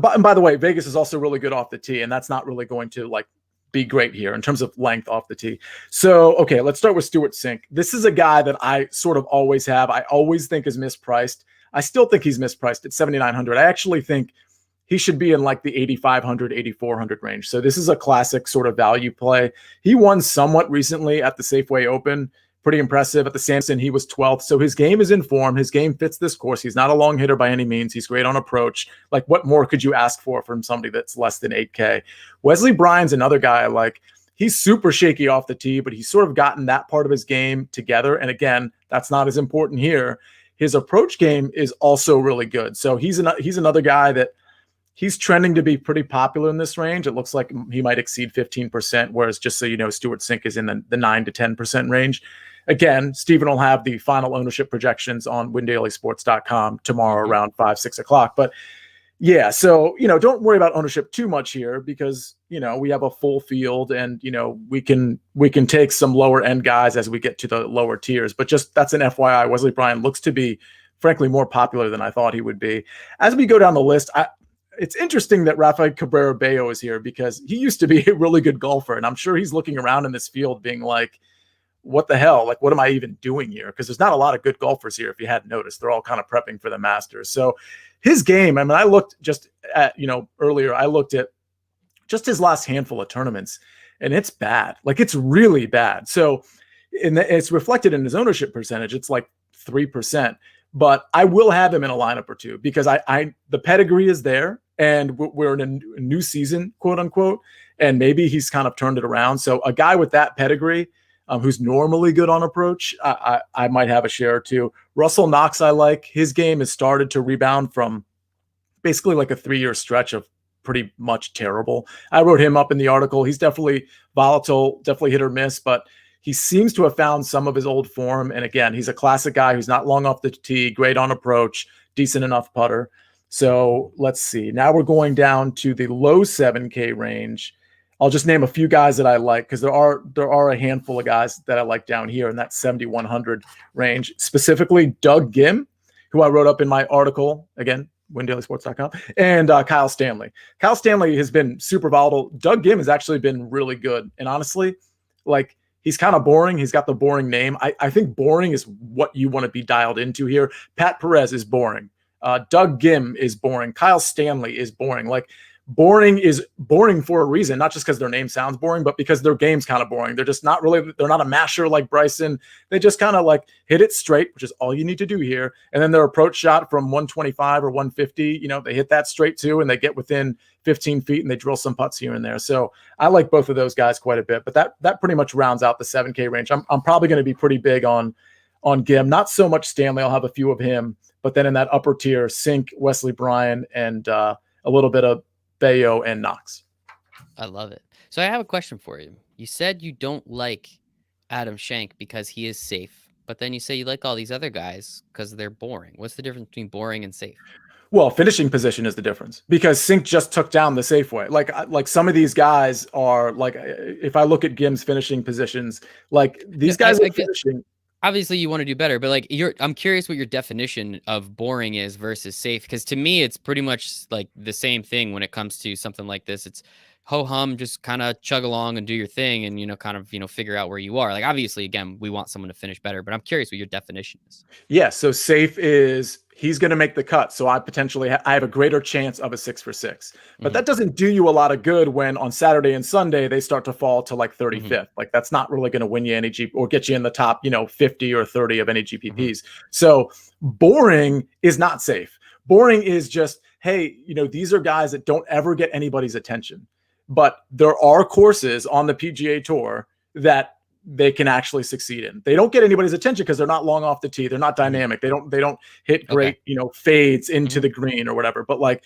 [SPEAKER 3] And by the way, Vegas is also really good off the tee, and that's not really going to like be great here in terms of length off the tee. So, okay, let's start with Stuart Sink. This is a guy that I sort of always have. I always think is mispriced. I still think he's mispriced at 7,900. I actually think he should be in like the 8,500, 8,400 range. So this is a classic sort of value play. He won somewhat recently at the Safeway Open. Pretty impressive. At the Samson, he was 12th. So his game is in form. His game fits this course. He's not a long hitter by any means. He's great on approach. Like, what more could you ask for from somebody that's less than 8K? Wesley Bryan's another guy. Like, he's super shaky off the tee, but he's sort of gotten that part of his game together. And again, that's not as important here. His approach game is also really good. So he's another guy that he's trending to be pretty popular in this range. It looks like he might exceed 15%, whereas just so you know, Stuart Sink is in the 9 to 10% range. Again, Stephen will have the final ownership projections on windailysports.com tomorrow around 5, 6 o'clock. But yeah, so, don't worry about ownership too much here because, we have a full field and, we can take some lower end guys as we get to the lower tiers. But just that's an FYI. Wesley Bryan looks to be, frankly, more popular than I thought he would be. As we go down the list, it's interesting that Rafael Cabrera Bello is here because he used to be a really good golfer. And I'm sure he's looking around in this field being like, what the hell? Like, what am I even doing here? Because there's not a lot of good golfers here. If you hadn't noticed, they're all kind of prepping for the Masters. So his game, I mean, I looked just at, earlier, I looked at just his last handful of tournaments and it's bad. Like, it's really bad. So it's reflected in his ownership percentage. It's like 3%, but I will have him in a lineup or two because the pedigree is there and we're in a new season, quote unquote. And maybe he's kind of turned it around. So a guy with that pedigree, who's normally good on approach, I might have a share or two. Russell Knox, I like. His game has started to rebound from basically like a 3-year stretch of pretty much terrible. I wrote him up in the article. He's definitely volatile, definitely hit or miss, but he seems to have found some of his old form. And again, he's a classic guy who's not long off the tee, great on approach, decent enough putter. So let's see. Now we're going down to the low 7K range. I'll just name a few guys that I like because there are a handful of guys that I like down here in that 7,100 range, specifically Doug Gim, who I wrote up in my article, again, windailysports.com, and Kyle Stanley. Kyle Stanley has been super volatile. Doug Gim has actually been really good. And honestly, like, he's kind of boring. He's got the boring name. I think boring is what you want to be dialed into here. Pat Perez is boring. Doug Gim is boring. Kyle Stanley is boring. Like, boring is boring for a reason, not just because their name sounds boring, but because their game's kind of boring. They're just they're not a masher like Bryson. They just kind of like hit it straight, which is all you need to do here. And then their approach shot from 125 or 150, they hit that straight too, and they get within 15 feet and they drill some putts here and there. So I like both of those guys quite a bit, but that pretty much rounds out the 7K range. I'm probably going to be pretty big on Gim, not so much Stanley. I'll have a few of him, but then in that upper tier, Sink, Wesley Bryan, and a little bit of Bello and Knox.
[SPEAKER 2] I love it. So I have a question for you. You said you don't like Adam Schenk because he is safe, but then you say you like all these other guys because they're boring. What's the difference between boring and safe?
[SPEAKER 3] Well, finishing position is the difference because Sink just took down the Safeway. Like some of these guys are like, if I look at Gim's finishing positions, like these guys are finishing.
[SPEAKER 2] Obviously you want to do better, but like I'm curious what your definition of boring is versus safe. Because to me, it's pretty much like the same thing when it comes to something like this. It's ho hum, just kind of chug along and do your thing and, kind of, figure out where you are. Like, obviously, again, we want someone to finish better, but I'm curious what your definition is.
[SPEAKER 3] Yeah. So safe is he's going to make the cut. So I potentially I have a greater chance of a 6 for 6, but that doesn't do you a lot of good when on Saturday and Sunday, they start to fall to like 35th. Like, that's not really going to win you any or get you in the top, 50 or 30 of any GPPs. So boring is not safe. Boring is just, hey, these are guys that don't ever get anybody's attention, but there are courses on the PGA Tour that they can actually succeed in. They don't get anybody's attention because they're not long off the tee. They're not dynamic. They don't hit great, fades into the green or whatever. But like,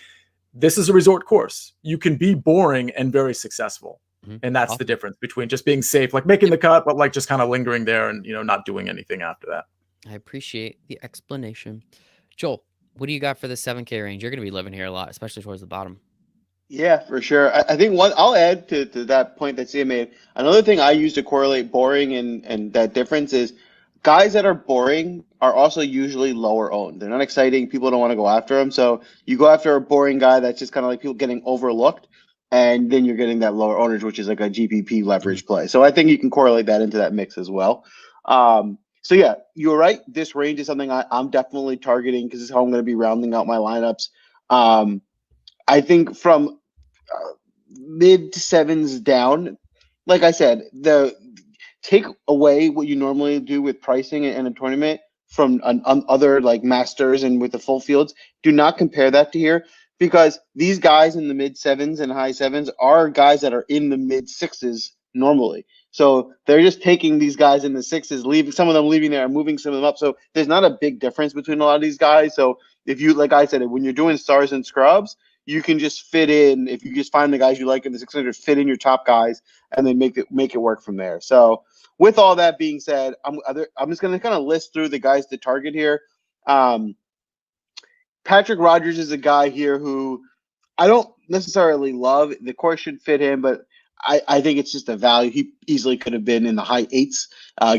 [SPEAKER 3] this is a resort course. You can be boring and very successful. And that's the difference between just being safe, like making the cut, but like just kind of lingering there and, not doing anything after that.
[SPEAKER 2] I appreciate the explanation. Joel, what do you got for the 7K range? You're going to be living here a lot, especially towards the bottom.
[SPEAKER 1] Yeah, for sure. I think I'll add to that point that Sia made. Another thing I use to correlate boring and that difference is guys that are boring are also usually lower owned. They're not exciting. People don't want to go after them. So you go after a boring guy that's just kind of like people getting overlooked, and then you're getting that lower ownage, which is like a GPP leverage play. So I think you can correlate that into that mix as well. So yeah, you're right. This range is something I'm definitely targeting because this is how I'm going to be rounding out my lineups. I think from mid sevens down, like I said, the take away what you normally do with pricing in a tournament from other like masters and with the full fields. Do not compare that to here because these guys in the mid sevens and high sevens are guys that are in the mid sixes normally. So they're just taking these guys in the sixes, leaving some of them leaving there and moving some of them up. So there's not a big difference between a lot of these guys. So if you, like I said, when you're doing stars and scrubs, you can just fit in. If you just find the guys you like in the 600, fit in your top guys, and then make it work from there. So with all that being said, I'm just going to kind of list through the guys to target here. Patrick Rogers is a guy here who I don't necessarily love. The course should fit him, but I think it's just a value. He easily could have been in the high eights.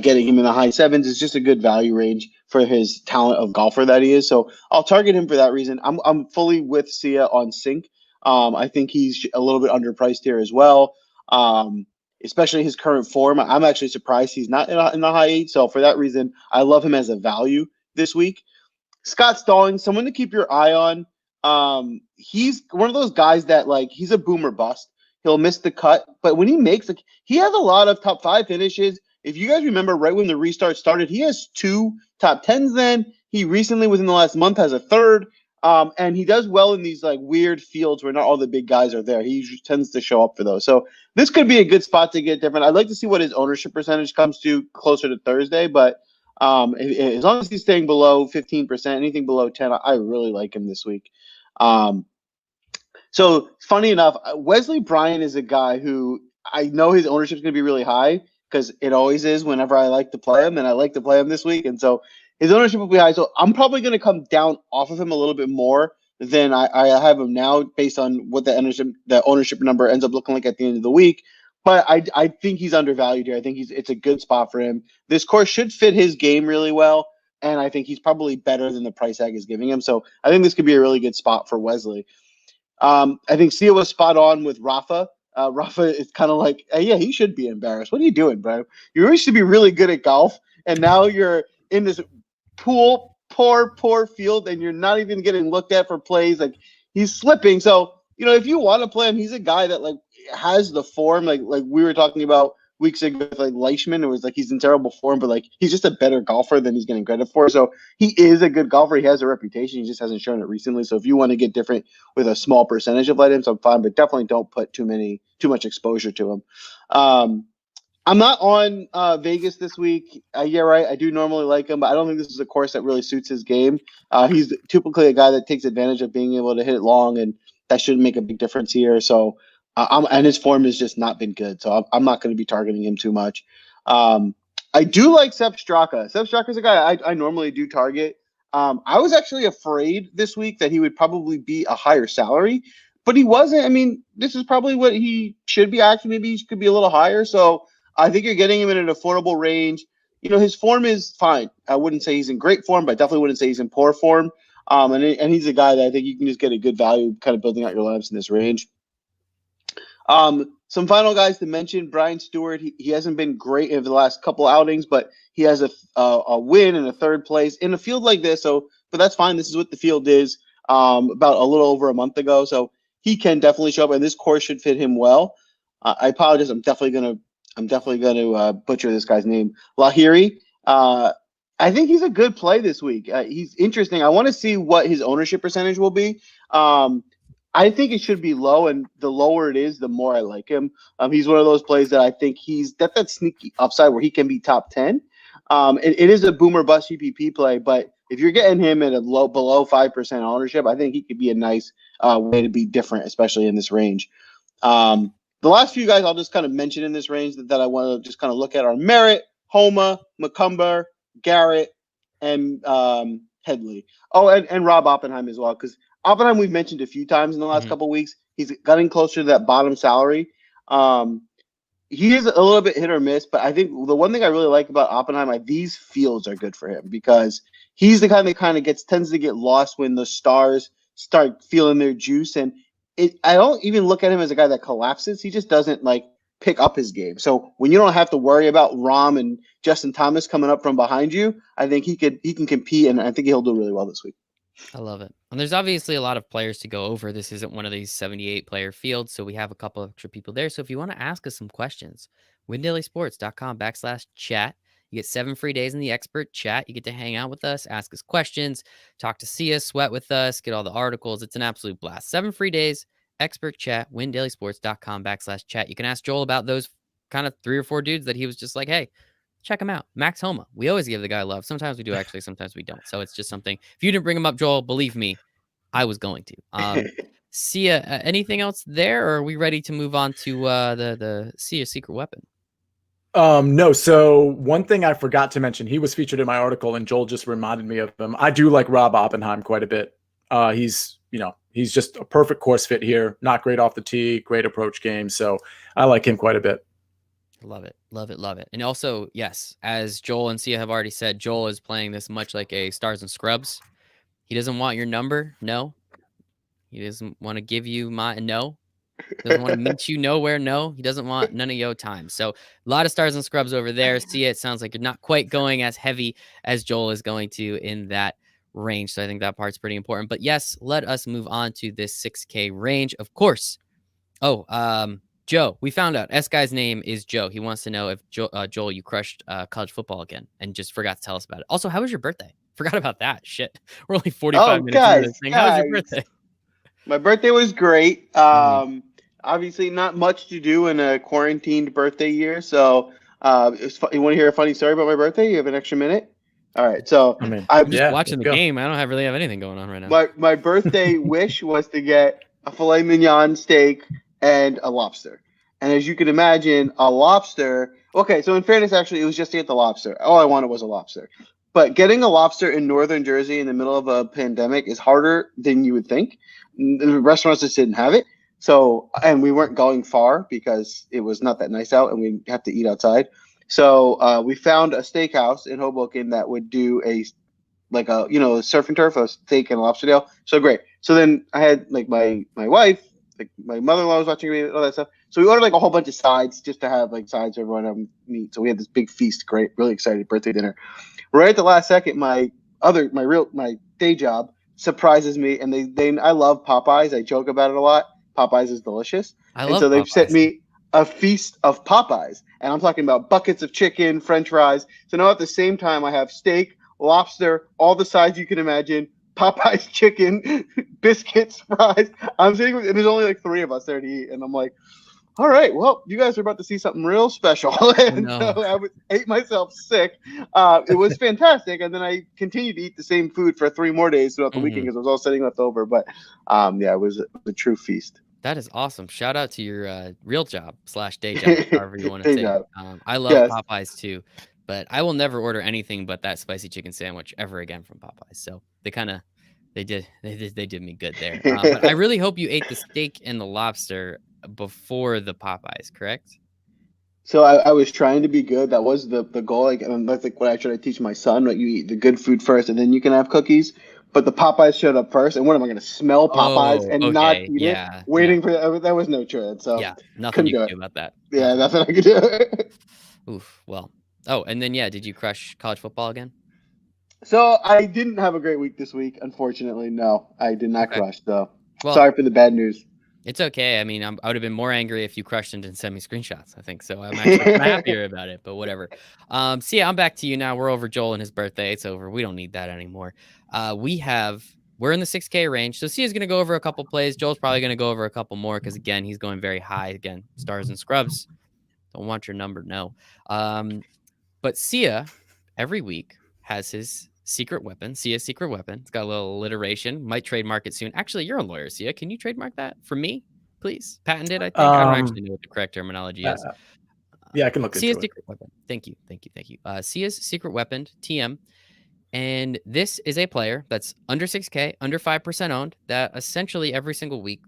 [SPEAKER 1] Getting him in the high sevens is just a good value range for his talent of golfer that he is. So I'll target him for that reason. I'm fully with Sia on Sync. I think he's a little bit underpriced here as well. Especially his current form. I'm actually surprised he's not in the high eight. So for that reason, I love him as a value this week. Scott Stallings, someone to keep your eye on. He's one of those guys that like he's a boomer bust. He'll miss the cut, but when he makes like he has a lot of top 5 finishes. If you guys remember, right when the restart started, he has 2 top 10s. Then he recently, within the last month, has a third. And he does well in these like weird fields where not all the big guys are there. He usually tends to show up for those. So this could be a good spot to get different. I'd like to see what his ownership percentage comes to closer to Thursday, but as long as he's staying below 15%, anything below 10, I really like him this week. So funny enough, Wesley Bryan is a guy who I know his ownership is going to be really high because it always is whenever I like to play him, and I like to play him this week. And so his ownership will be high. So I'm probably going to come down off of him a little bit more than I have him now based on what the ownership number ends up looking like at the end of the week. But I think he's undervalued here. I think it's a good spot for him. This course should fit his game really well, and I think he's probably better than the price tag is giving him. So I think this could be a really good spot for Wesley. I think Sia was spot on with Rafa. Rafa is kind of like, hey, yeah, he should be embarrassed. What are you doing, bro? You used to be really good at golf, and now you're in this poor field, and you're not even getting looked at for plays. Like he's slipping. So if you want to play him, he's a guy that like has the form. Like we were talking about weeks ago with like Leishman. It was like he's in terrible form, but like he's just a better golfer than he's getting credit for. So he is a good golfer. He has a reputation. He just hasn't shown it recently. So if you want to get different with a small percentage of items, I'm fine, but definitely don't put too much exposure to him. I'm not on Vegas this week. Yeah, right. I do normally like him, but I don't think this is a course that really suits his game. He's typically a guy that takes advantage of being able to hit it long, and that shouldn't make a big difference here. So, and his form has just not been good. So I'm not going to be targeting him too much. I do like Sepp Straka. Sepp Straka is a guy I normally do target. I was actually afraid this week that he would probably be a higher salary, but he wasn't. I mean, this is probably what he should be. Actually, maybe he could be a little higher. So I think you're getting him in an affordable range. His form is fine. I wouldn't say he's in great form, but I definitely wouldn't say he's in poor form. And he's a guy that I think you can just get a good value kind of building out your lineups in this range. Some final guys to mention: Brian Stewart. He hasn't been great over the last couple outings, but he has a win and a third place in a field like this. So, but that's fine. This is what the field is. About a little over a month ago, so he can definitely show up, and this course should fit him well. I apologize. I'm definitely gonna butcher this guy's name. Lahiri. I think he's a good play this week. He's interesting. I want to see what his ownership percentage will be. I think it should be low, and the lower it is, the more I like him. He's one of those plays that I think he's that sneaky upside where he can be top 10. It is a boomer bust GPP play, but if you're getting him at a below 5% ownership, I think he could be a nice way to be different, especially in this range. The last few guys I'll just kind of mention in this range that I want to just kind of look at are Merritt, Homa, McCumber, Garrett, and Headley. Oh, and Rob Oppenheim as well, because Oppenheim we've mentioned a few times in the last couple of weeks. He's getting closer to that bottom salary. he is a little bit hit or miss, but I think the one thing I really like about Oppenheimer, these fields are good for him because he's the kind that kind of tends to get lost when the stars start feeling their juice. And I don't even look at him as a guy that collapses. He just doesn't like pick up his game. So when you don't have to worry about Rom and Justin Thomas coming up from behind you, I think he can compete, and I think he'll do really well this week.
[SPEAKER 2] I love it. And there's obviously a lot of players to go over. This isn't one of these 78 player fields, so we have a couple of extra people there. So if you want to ask us some questions, windailysports.com/chat. You get 7 free days in the expert chat. You get to hang out with us, ask us questions, talk to Sia, sweat with us, get all the articles. It's an absolute blast. 7 free days, expert chat, windailysports.com/chat. You can ask Joel about those kind of 3 or 4 dudes that he was just like, hey, check him out. Max Homa. We always give the guy love. Sometimes we do, actually. Sometimes we don't. So it's just something. If you didn't bring him up, Joel, believe me, I was going to. Sia, anything else there, or are we ready to move on to the Sia secret weapon?
[SPEAKER 3] No. So one thing I forgot to mention, he was featured in my article, and Joel just reminded me of him. I do like Rob Oppenheim quite a bit. He's just a perfect course fit here. Not great off the tee, great approach game. So I like him quite a bit.
[SPEAKER 2] Love it. Love it. Love it. And also, yes, as Joel and Sia have already said, Joel is playing this much like a Stars and Scrubs. He doesn't want your number. No. He doesn't want to give you no. He doesn't want to meet you nowhere. No. He doesn't want none of your time. So a lot of Stars and Scrubs over there. Sia, it sounds like you're not quite going as heavy as Joel is going to in that range. So I think that part's pretty important. But yes, let us move on to this 6K range. Of course. Joe, we found out S guy's name is Joe. He wants to know if Joel, you crushed college football again and just forgot to tell us about it. Also, how was your birthday? Forgot about that. Shit. We're only 45 minutes into this thing. How was your birthday?
[SPEAKER 1] My birthday was great. Obviously, not much to do in a quarantined birthday year. So, you want to hear a funny story about my birthday? You have an extra minute? All right. So,
[SPEAKER 2] I'm just watching the game. I don't really have anything going on right now.
[SPEAKER 1] My birthday wish was to get a filet mignon steak and a lobster. And as you can imagine, a lobster. Okay, so in fairness, actually, it was just to get the lobster. All I wanted was a lobster. But getting a lobster in northern Jersey in the middle of a pandemic is harder than you would think. The restaurants just didn't have it. So, and we weren't going far because it was not that nice out and we have to eat outside. So we found a steakhouse in Hoboken that would do a surf and turf, a steak and a lobster deal. So great. So then I had like my wife, like my mother-in-law was watching me, all that stuff. So we ordered like a whole bunch of sides just to have like sides everyone have meat. So we had this big feast, great, really excited birthday dinner. Right at the last second, my day job surprises me, and I love Popeyes. I joke about it a lot. Popeyes is delicious. So they've sent me a feast of Popeyes, and I'm talking about buckets of chicken, French fries. So now at the same time, I have steak, lobster, all the sides you can imagine, Popeyes chicken, biscuits, fries. I'm sitting and there's only like 3 of us there to eat, and I'm like, all right, well, you guys are about to see something real special. And so I ate myself sick. It was fantastic. And then I continued to eat the same food for 3 more days throughout the weekend because I was all sitting left over. But it was a true feast.
[SPEAKER 2] That is awesome. Shout out to your real job / day job, however you want to say it. I love Popeyes too, but I will never order anything but that spicy chicken sandwich ever again from Popeyes. So they did me good there. But I really hope you ate the steak and the lobster before the Popeyes, correct?
[SPEAKER 1] So I was trying to be good. That was the goal. Like, and that's like what I try to teach my son. Like, you eat the good food first, and then you can have cookies. But the Popeyes showed up first, and what am I going to smell Popeyes and not eat it? Waiting for that was no chance. So
[SPEAKER 2] nothing you can do about that.
[SPEAKER 1] Yeah, nothing I could do.
[SPEAKER 2] Oof. Well. Oh, and then did you crush college football again?
[SPEAKER 1] So I didn't have a great week this week, unfortunately. No, I did not crush. So sorry for the bad news.
[SPEAKER 2] It's okay. I mean, I would have been more angry if you crushed and didn't send me screenshots, I think. So I'm actually happier about it, but whatever. So I'm back to you now. We're over Joel and his birthday. It's over. We don't need that anymore. We're in the 6K range. So Sia's going to go over a couple plays. Joel's probably going to go over a couple more because, again, he's going very high. Again, Stars and Scrubs. Don't want your number, no. But Sia, every week, has his secret weapon, Sia's secret weapon. It's got a little alliteration. Might trademark it soon. Actually, you're a lawyer, Sia. Can you trademark that for me, please? Patent it, I think. I don't actually know what the correct terminology is.
[SPEAKER 3] Yeah, I can look into
[SPEAKER 2] Sia's
[SPEAKER 3] it.
[SPEAKER 2] secret weapon. Thank you. Sia's secret weapon, TM. And this is a player that's under 6K, under 5% owned, that essentially every single week,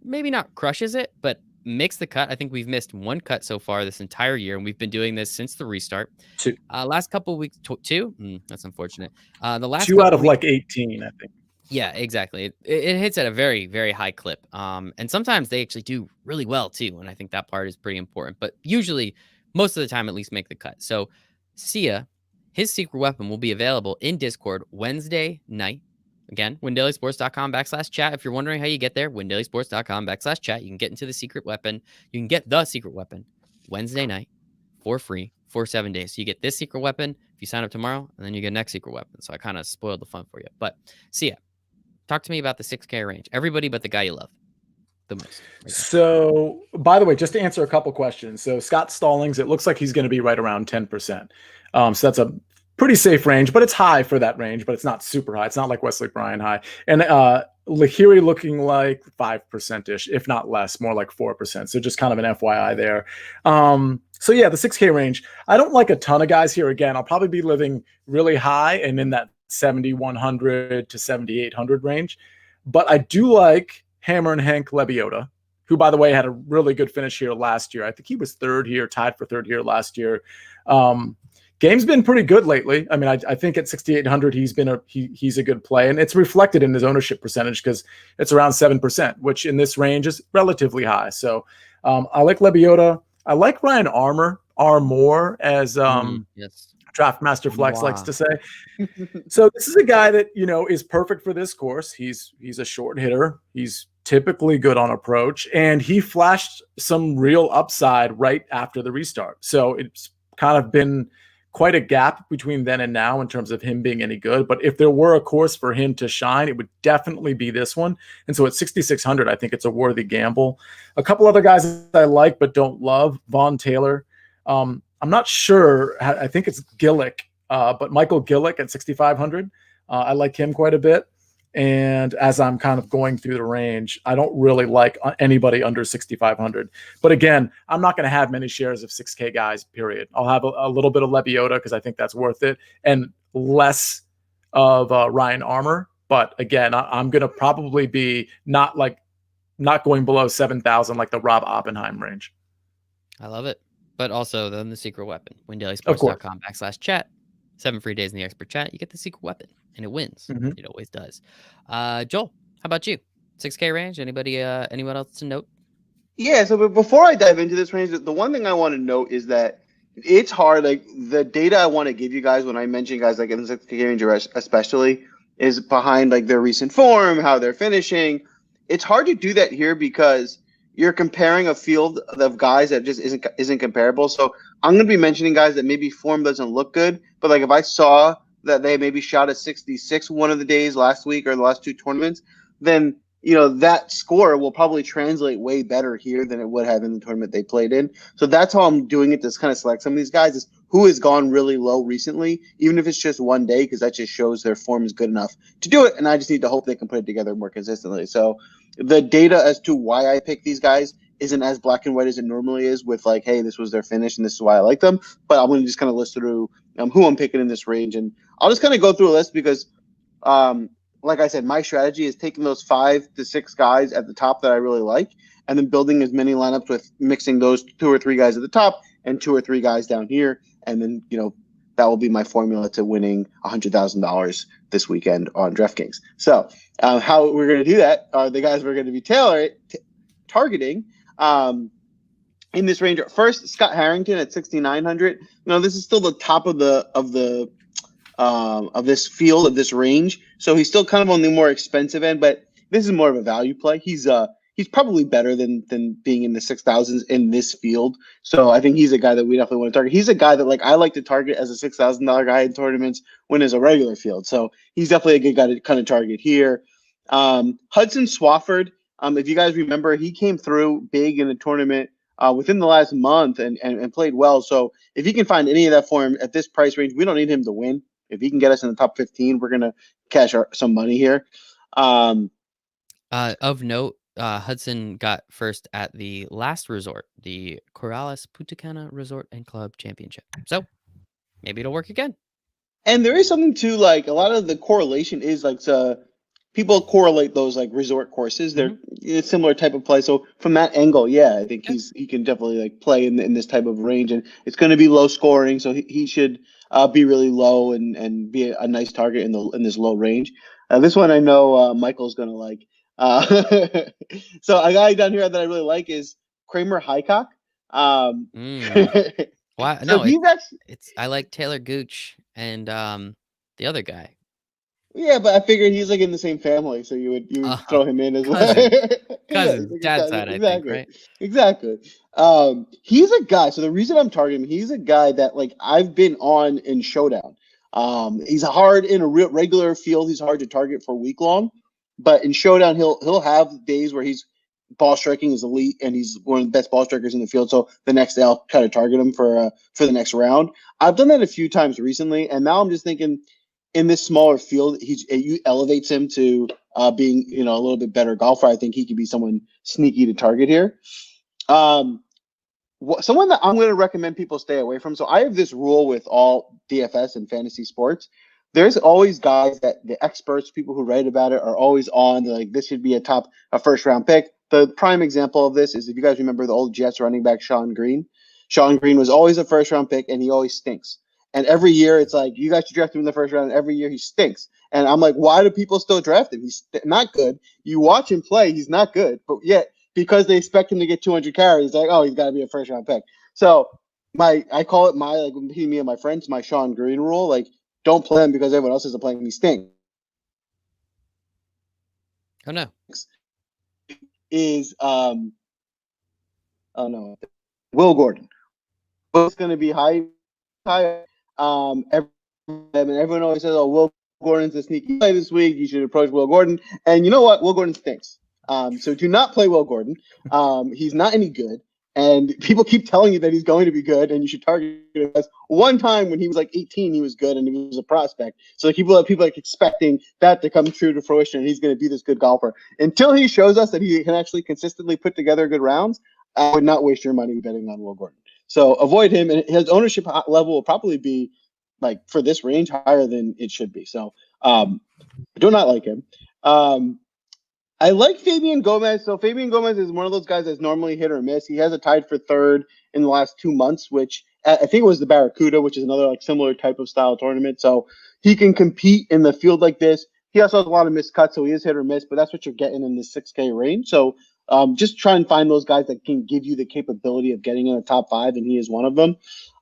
[SPEAKER 2] maybe not crushes it, but makes the cut. I think we've missed one cut so far this entire year, and we've been doing this since the restart.
[SPEAKER 3] Two.
[SPEAKER 2] Last couple of weeks, two. That's unfortunate. The last
[SPEAKER 3] two out of like 18, I think.
[SPEAKER 2] Yeah, exactly. It hits at a very, very high clip. And sometimes they actually do really well too. And I think that part is pretty important. But usually, most of the time, at least make the cut. So Sia, his secret weapon will be available in Discord Wednesday night. Again, windailysports.com/chat. If you're wondering how you get there, windailysports.com/chat. You can get into the secret weapon. You can get the secret weapon Wednesday night for free for 7 days. So you get this secret weapon if you sign up tomorrow, and then you get next secret weapon. So I kind of spoiled the fun for you. But Sia, talk to me about the 6K range. Everybody but the guy you love the most.
[SPEAKER 3] So, by the way, just to answer a couple questions. So, Scott Stallings, it looks like he's going to be right around 10%. So that's a pretty safe range, but it's high for that range, but it's not super high. It's not like Wesley Bryan high. And Lahiri looking like 5%-ish, if not less, more like 4%. So just kind of an FYI there. So yeah, the 6K range, I don't like a ton of guys here. Again, I'll probably be living really high and in that 7,100 to 7,800 range. But I do like Hammer and Hank Lebioda, who, by the way, had a really good finish here last year. I think he was third here, tied for third here last year. Game's been pretty good lately. I mean, I think at 6,800, he's a good play, and it's reflected in his ownership percentage because it's around 7%, which in this range is relatively high. So I like Lebioda. I like Ryan Armour, as
[SPEAKER 2] yes.
[SPEAKER 3] Draftmaster Flex likes to say. So this is a guy that, is perfect for this course. He's a short hitter. He's typically good on approach, and he flashed some real upside right after the restart. So it's kind of been quite a gap between then and now in terms of him being any good. But if there were a course for him to shine, it would definitely be this one. And so at 6,600, I think it's a worthy gamble. A couple other guys I like but don't love, Vaughn Taylor. I'm not sure. I think it's Gillick, but Michael Gillick at 6,500. I like him quite a bit. And as I'm kind of going through the range, I don't really like anybody under 6,500. But again, I'm not going to have many shares of 6K guys, period. I'll have a little bit of Lebioda because I think that's worth it, and less of Ryan Armour. But again, I'm going to probably be not going below 7,000 like the Rob Oppenheim range.
[SPEAKER 2] I love it. But also then the secret weapon, windailysports.com/chat. 7 free days in the expert chat. You get the secret weapon, and it wins.
[SPEAKER 3] Mm-hmm.
[SPEAKER 2] It always does. Joel, how about you? 6K range? Anybody? Anyone else to note?
[SPEAKER 1] Yeah. So before I dive into this range, the one thing I want to note is that it's hard. Like the data I want to give you guys when I mention guys like in the 6K range, especially, is behind like their recent form, how they're finishing. It's hard to do that here because you're comparing a field of guys that just isn't comparable. So I'm going to be mentioning guys that maybe form doesn't look good, but like if I saw that they maybe shot a 66 one of the days last week or the last two tournaments, then that score will probably translate way better here than it would have in the tournament they played in. So that's how I'm doing it to kind of select some of these guys, is who has gone really low recently, even if it's just one day, because that just shows their form is good enough to do it. And I just need to hope they can put it together more consistently. So the data as to why I pick these guys isn't as black and white as it normally is with like, hey, this was their finish and this is why I like them. But I'm going to just kind of list through who I'm picking in this range. And I'll just kind of go through a list because like I said, my strategy is taking those 5 to 6 guys at the top that I really like, and then building as many lineups with mixing those 2 or 3 guys at the top and 2 or 3 guys down here. And then, that will be my formula to winning $100,000 this weekend on DraftKings. So how we're going to do that are the guys we're going to be targeting in this range. First, Scott Harrington at 6,900. This is still the top of this field, of this range. So he's still kind of on the more expensive end, but this is more of a value play. He's probably better than being in the 6,000s in this field. So I think he's a guy that we definitely want to target. He's a guy that I like to target as a $6,000 guy in tournaments when it's a regular field. So he's definitely a good guy to kind of target here. Hudson Swafford, if you guys remember, he came through big in the tournament within the last month and played well. So if he can find any of that for him at this price range, we don't need him to win. If he can get us in the top 15, we're going to cash some money here.
[SPEAKER 2] Of note, Hudson got first at the last resort, the Corrales Punta Cana Resort and Club Championship. So maybe it'll work again.
[SPEAKER 1] And there is something to like a lot of the correlation is like people correlate those like resort courses. They're a similar type of play. So from that angle, yeah, I think he can definitely like play in this type of range, and it's going to be low scoring. So he should be really low and be a nice target in this low range. This one I know Michael's going to like. So a guy down here that I really like is Kramer Highcock.
[SPEAKER 2] Why?
[SPEAKER 1] So
[SPEAKER 2] No,
[SPEAKER 1] he's actually.
[SPEAKER 2] I like Taylor Gooch and the other guy.
[SPEAKER 1] Yeah, but I figured he's like in the same family, so you would throw him in as well.
[SPEAKER 2] Cousins,
[SPEAKER 1] Yeah,
[SPEAKER 2] dad's side, I think, right?
[SPEAKER 1] Exactly. He's a guy. So the reason I'm targeting him, he's a guy that like I've been on in Showdown. He's hard in a regular field. He's hard to target for week long, but in Showdown, he'll have days where he's ball striking is elite and he's one of the best ball strikers in the field. So the next day I'll kind of target him for the next round. I've done that a few times recently, and now I'm just thinking, in this smaller field, he elevates him to being a little bit better golfer. I think he could be someone sneaky to target here. Someone that I'm going to recommend people stay away from. So I have this rule with all DFS and fantasy sports. There's always guys that the experts, people who write about it, are always on. They're like, this should be a first round pick. The prime example of this is if you guys remember the old Jets running back Sean Green. Sean Green was always a first round pick, and he always stinks. And every year it's like, you guys should draft him in the first round. And every year he stinks. And I'm like, why do people still draft him? He's not good. You watch him play, he's not good. But yet, because they expect him to get 200 carries, like, oh, he's got to be a first round pick. So I call it like between me and my friends, my Sean Green rule. Like, don't play him because everyone else isn't playing him. He stinks.
[SPEAKER 2] Oh no.
[SPEAKER 1] Is Will Gordon. Will's going to be high. Everyone always says, "Oh, Will Gordon's a sneaky play this week. You should approach Will Gordon." And you know what? Will Gordon stinks. So do not play Will Gordon. He's not any good, and people keep telling you that he's going to be good, and you should target him. One time when he was like 18, he was good, and he was a prospect. So people are expecting that to come true to fruition, and he's going to be this good golfer. Until he shows us that he can actually consistently put together good rounds, I would not waste your money betting on Will Gordon. So avoid him, and his ownership level will probably be, like, for this range, higher than it should be. So I do not like him. I like Fabian Gomez. So Fabian Gomez is one of those guys that's normally hit or miss. He has a tied for third in the last 2 months, which I think it was the Barracuda, which is another like similar type of style tournament. So he can compete in the field like this. He also has a lot of missed cuts, so he is hit or miss, but that's what you're getting in the 6K range. So just try and find those guys that can give you the capability of getting in the top 5, and he is one of them.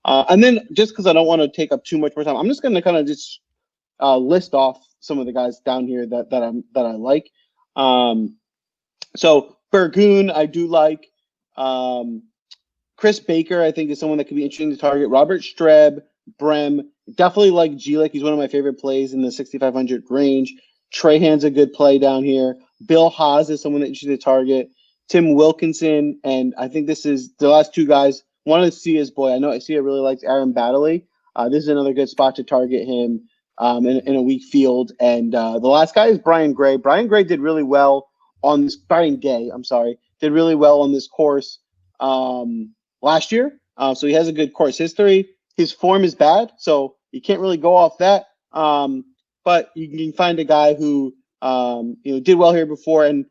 [SPEAKER 1] And then just because I don't want to take up too much more time, I'm just going to kind of just list off some of the guys down here that I like. So Burgoon, I do like. Chris Baker, I think, is someone that could be interesting to target. Robert Streb, Brem, definitely like Gelick. He's one of my favorite plays in the 6,500 range. Trahan's a good play down here. Bill Haas is someone that you should target. Tim Wilkinson, and I think this is the last two guys. One of Sia's boy. I know Sia really likes Aaron Baddeley. This is another good spot to target him in a weak field. And the last guy is Brian Gray. Brian Gray did really well on this. Brian Gay, I'm sorry, did really well on this course last year. So he has a good course history. His form is bad, so you can't really go off that. But you can find a guy who did well here before, and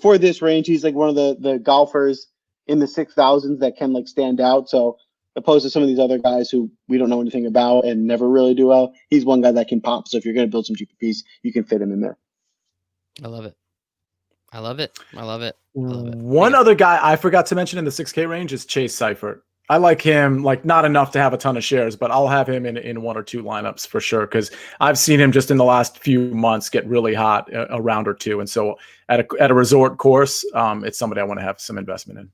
[SPEAKER 1] for this range, he's like one of the golfers in the 6,000s that can like stand out. So opposed to some of these other guys who we don't know anything about and never really do well, he's one guy that can pop. So if you're going to build some GPPs, you can fit him in there.
[SPEAKER 2] I love it. I love it. I love it. I love it.
[SPEAKER 3] One other guy I forgot to mention in the 6K range is Chase Seifert. I like him, like not enough to have a ton of shares, but I'll have him in one or two lineups for sure, because I've seen him just in the last few months get really hot a round or two. And so at a resort course, it's somebody I want to have some investment in.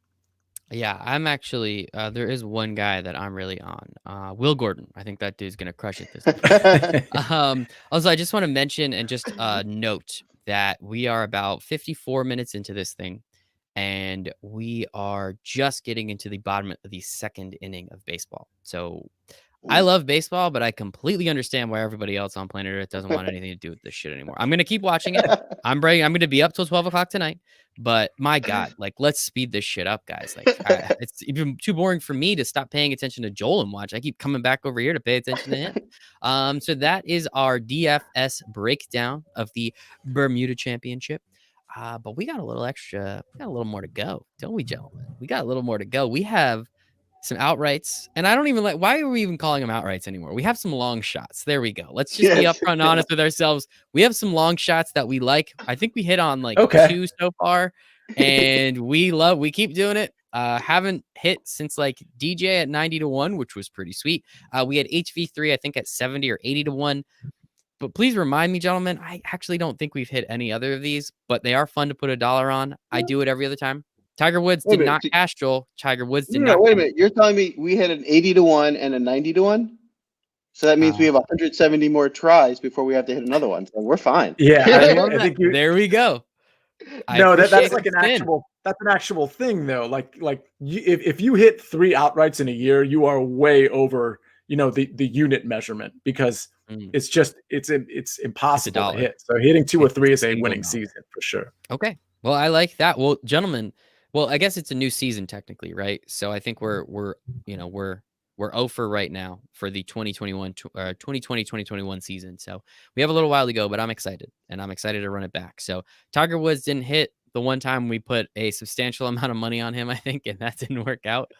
[SPEAKER 2] Yeah, I'm actually, there is one guy that I'm really on, Will Gordon. I think that dude's going to crush it this week. Also, I just want to mention and just note that we are about 54 minutes into this thing, and we are just getting into the bottom of the second inning of baseball. So I love baseball, but I completely understand why everybody else on planet Earth doesn't want anything to do with this shit anymore. I'm going to keep watching it. I'm going to be up till 12 o'clock tonight, But my God, like, let's speed this shit up, guys. Like, it's even too boring for me to stop paying attention to Joel and watch. I keep coming back over here to pay attention to him. So that is our DFS breakdown of the Bermuda Championship. But we got a little extra. We got a little more to go, don't we, gentlemen? We got a little more to go. We have some outrights, and I don't even like. Why are we even calling them outrights anymore? We have some long shots. There we go. Let's just be upfront and honest with ourselves. We have some long shots that we like. I think we hit on like 2 so far, and we keep doing it. Haven't hit since like DJ at 90-1, which was pretty sweet. We had HV3, I think, at 70 or 80-1. But please remind me, gentlemen, I actually don't think we've hit any other of these, but they are fun to put $1 on. I do it every other time. Tiger Woods did not cash, Joel. Tiger Woods did not.
[SPEAKER 1] Wait a minute. You're telling me we had an 80-1 and a 90-1 So that means we have 170 more tries before we have to hit another one. So we're fine.
[SPEAKER 3] Yeah, I think
[SPEAKER 2] there we go.
[SPEAKER 3] No, that's like an actual thing though. If you hit 3 outrights in a year, you are way over, the unit measurement, because it's impossible to hit. So hitting 2 or 3 is a winning season for sure.
[SPEAKER 2] Okay. Well, I like that. Well, gentlemen, I guess it's a new season technically, right? So I think we're 0 for right now for the 2020-2021 season. So we have a little while to go, but I'm excited, and I'm excited to run it back. So Tiger Woods didn't hit the one time we put a substantial amount of money on him, I think, and that didn't work out.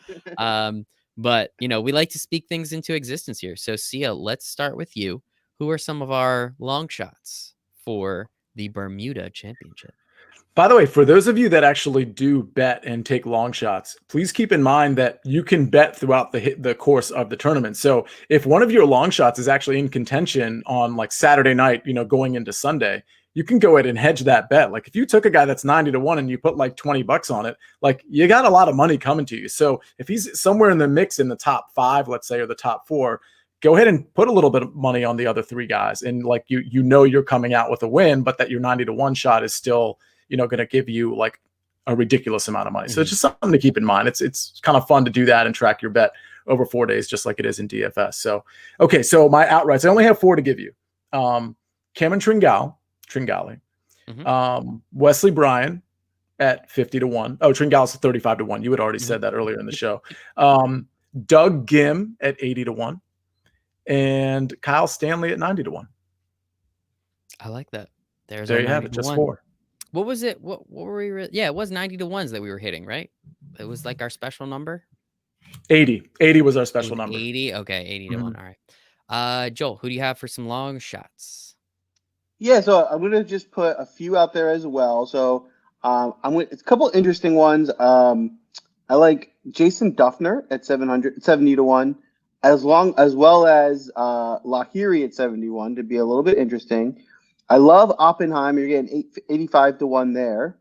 [SPEAKER 2] But we like to speak things into existence here. So Sia, let's start with you. Who are some of our long shots for the Bermuda Championship?
[SPEAKER 3] By the way, for those of you that actually do bet and take long shots, please keep in mind that you can bet throughout the course of the tournament. So if one of your long shots is actually in contention on like Saturday night, going into Sunday, you can go ahead and hedge that bet. Like if you took a guy that's 90-1 and you put like $20 on it, like you got a lot of money coming to you. So if he's somewhere in the mix in the top 5, let's say, or the top 4, go ahead and put a little bit of money on the other 3 guys. And like, you're coming out with a win, but that your 90-1 shot is still, going to give you like a ridiculous amount of money. So it's just something to keep in mind. It's kind of fun to do that and track your bet over 4 days, just like it is in DFS. So, okay. So my outrights, I only have 4 to give you. Cameron Tringale, Wesley Bryan at 50-1. Oh, Tringale's 35-1. You had already said that earlier in the show. Doug Gim at 80-1 and Kyle Stanley at 90-1.
[SPEAKER 2] I like that.
[SPEAKER 3] There you have it. Just 4.
[SPEAKER 2] What was it? What were we? Yeah, it was 90-1s that we were hitting, right? It was like our special number.
[SPEAKER 3] 80 was our special number.
[SPEAKER 2] 80. Okay. 80-1. All right. Joel, who do you have for some long shots?
[SPEAKER 1] Yeah. So I'm going to just put a few out there as well. So it's a couple interesting ones. I like Jason Duffner at 70-1, as well as Lahiri at 71 to be a little bit interesting. I love Oppenheimer. You're getting 85-1 there.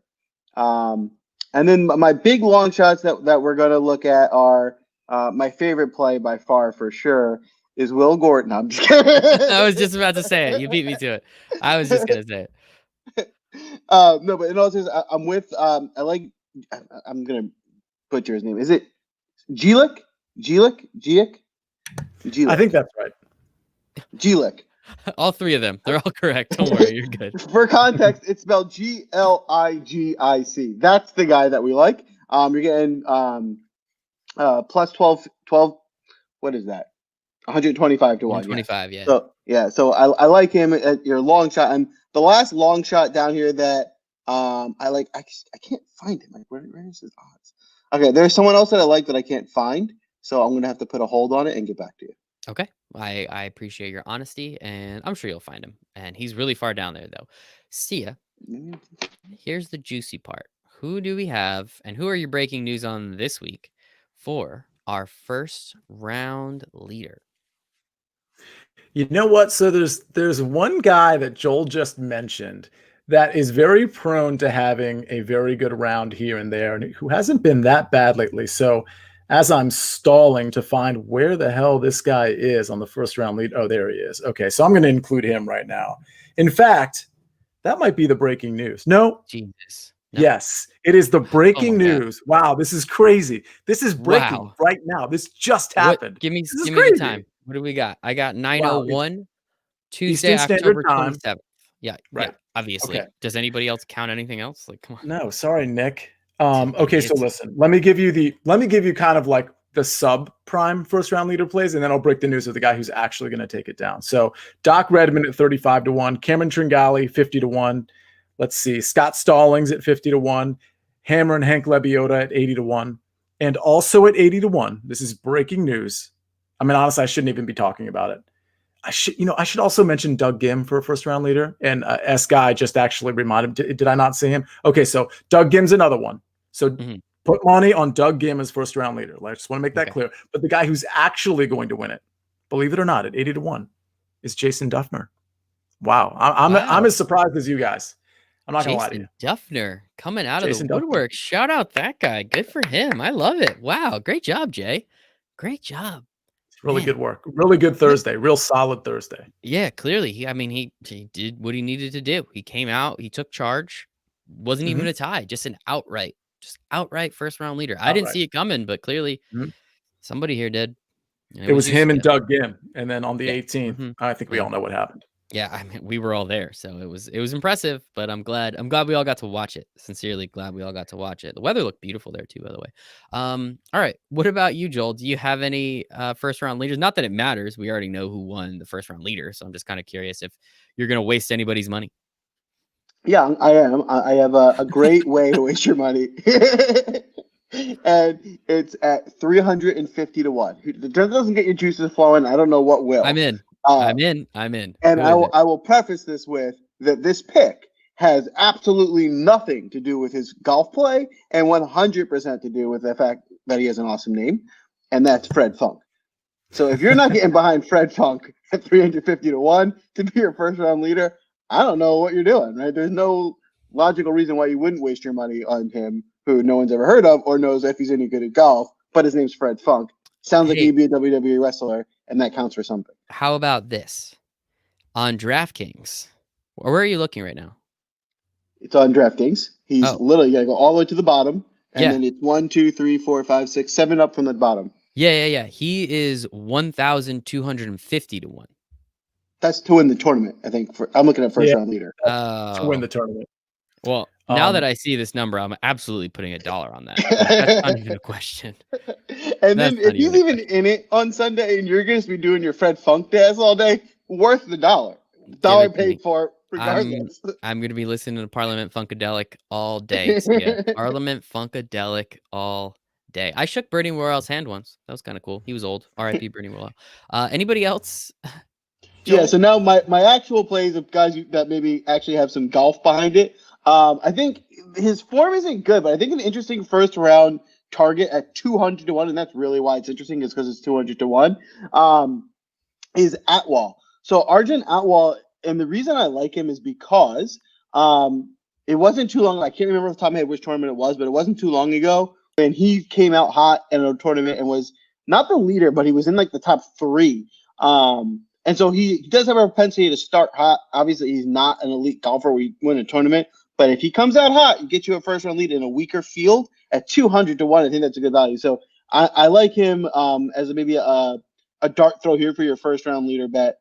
[SPEAKER 1] And then my big long shots that we're going to look at are my favorite play by far, for sure, is Will Gordon. I'm just kidding.
[SPEAKER 2] I was just about to say it. You beat me to it. I was just going to say it.
[SPEAKER 1] No, but in all seriousness, I'm with I'm going to butcher his name. Is it Gielik?
[SPEAKER 3] I think that's right.
[SPEAKER 1] Gielik.
[SPEAKER 2] All 3 of them. They're all correct. Don't worry. You're good.
[SPEAKER 1] For context, it's spelled Gligic. That's the guy that we like. You're getting plus 12. What is that? 125-1.
[SPEAKER 2] 125, yeah.
[SPEAKER 1] So I like him at your long shot. And the last long shot down here that I like, I can't find him. Like, where is his odds? Okay, there's someone else that I like that I can't find. So I'm going to have to put a hold on it and get back to you.
[SPEAKER 2] Okay. I appreciate your honesty, and I'm sure you'll find him. And he's really far down there, though. Sia, here's the juicy part. Who do we have, and who are you breaking news on this week for our first round leader?
[SPEAKER 3] You know what? So there's one guy that Joel just mentioned that is very prone to having a very good round here and there, and who hasn't been that bad lately. So as I'm stalling to find where the hell this guy is on the first round lead. Oh, there he is. Okay, so I'm going to include him right now. In fact, that might be the breaking news. No.
[SPEAKER 2] Jesus. No.
[SPEAKER 3] Yes, it is the breaking news. God. Wow, this is crazy. This is breaking right now. This just happened.
[SPEAKER 2] Give me the time. What do we got? I got 9:01 Tuesday, October 27th. Yeah.
[SPEAKER 3] Right.
[SPEAKER 2] Yeah. Obviously.
[SPEAKER 3] Okay.
[SPEAKER 2] Does anybody else count anything else? Like, come on.
[SPEAKER 3] No, sorry, Nick.
[SPEAKER 2] Dang
[SPEAKER 3] Okay, so
[SPEAKER 2] it.
[SPEAKER 3] listen, let me give you kind of like the sub prime first round leader plays, and then I'll break the news of the guy who's actually going to take it down. So Doc Redmond at 35-1, Cameron Tringali 50-1. Let's see, Scott Stallings at 50-1, Hammer and Hank Lebioda at 80-1, and also at 80-1. This is breaking news. I mean, honestly, I shouldn't even be talking about it. I should also mention Doug Gim for a first round leader. And S Guy just actually reminded him. Did I not see him? Okay, so Doug Gim's another one. So put money on Doug Gim as first round leader. I just want to make that clear. But the guy who's actually going to win it, believe it or not, at 80-1, is Jason Duffner. Wow, I'm as surprised as you guys. I'm not gonna lie to you.
[SPEAKER 2] Duffner coming out of the woodwork. Shout out that guy. Good for him. I love it. Wow, great job, Jay. Great job.
[SPEAKER 3] Really good work. Really good Thursday. Real solid Thursday.
[SPEAKER 2] Yeah, clearly. He did what he needed to do. He came out. He took charge. Wasn't even a tie. Just an outright first round leader. I didn't see it coming, but clearly somebody here did.
[SPEAKER 3] It was him and Doug Gim. And then on the 18th, I think we all know what happened.
[SPEAKER 2] Yeah, I mean, we were all there, so it was impressive. But I'm glad we all got to watch it. Sincerely glad we all got to watch it. The weather looked beautiful there too, by the way. All right, what about you, Joel? Do you have any first round leaders? Not that it matters. We already know who won the first round leader, so I'm just kind of curious if you're going to waste anybody's money.
[SPEAKER 1] Yeah, I am. I have a great way to waste your money. And it's at 350-1. That doesn't get your juices flowing. I don't know what will.
[SPEAKER 2] I'm in. I'm in.
[SPEAKER 1] And I will preface this with that this pick has absolutely nothing to do with his golf play and 100% to do with the fact that he has an awesome name, and that's Fred Funk. So if you're not getting behind Fred Funk at 350-1 to be your first round leader, I don't know what you're doing, right? There's no logical reason why you wouldn't waste your money on him, who no one's ever heard of or knows if he's any good at golf, but his name's Fred Funk. Sounds like he'd be a WWE wrestler, and that counts for something.
[SPEAKER 2] How about this? On DraftKings, where are you looking right now?
[SPEAKER 1] It's on DraftKings. He's literally got to go all the way to the bottom, and then it's 1, 2, 3, 4, 5, 6, 7 up from the bottom.
[SPEAKER 2] Yeah. He is 1,250-1.
[SPEAKER 1] That's to win the tournament, I think. I'm looking at first round leader.
[SPEAKER 3] To win the tournament.
[SPEAKER 2] Well, now that I see this number, I'm absolutely putting $1 on that. That's not even a question.
[SPEAKER 1] And then if he's even in it on Sunday and you're going to be doing your Fred Funk dance all day, worth the $1. $1 paid for it, regardless.
[SPEAKER 2] I'm going to be listening to Parliament Funkadelic all day. So yeah, Parliament Funkadelic all day. I shook Bernie Worrell's hand once. That was kind of cool. He was old. R.I.P. Bernie Worrell. Anybody else?
[SPEAKER 1] Joel? Yeah, so now my actual plays of guys that maybe actually have some golf behind it. I think his form isn't good, but I think an interesting first round target at 200-1, and that's really why it's interesting, is because it's 200-1, is Atwal. So Arjun Atwal, and the reason I like him is because it wasn't too long. I can't remember off the top of my head which tournament it was, but it wasn't too long ago when he came out hot in a tournament and was not the leader, but he was in like the top 3. And so he does have a propensity to start hot. Obviously, he's not an elite golfer where he win a tournament. But if he comes out hot, you get you a first round lead in a weaker field at 200-1. I think that's a good value. So I like him as maybe a dart throw here for your first round leader bet.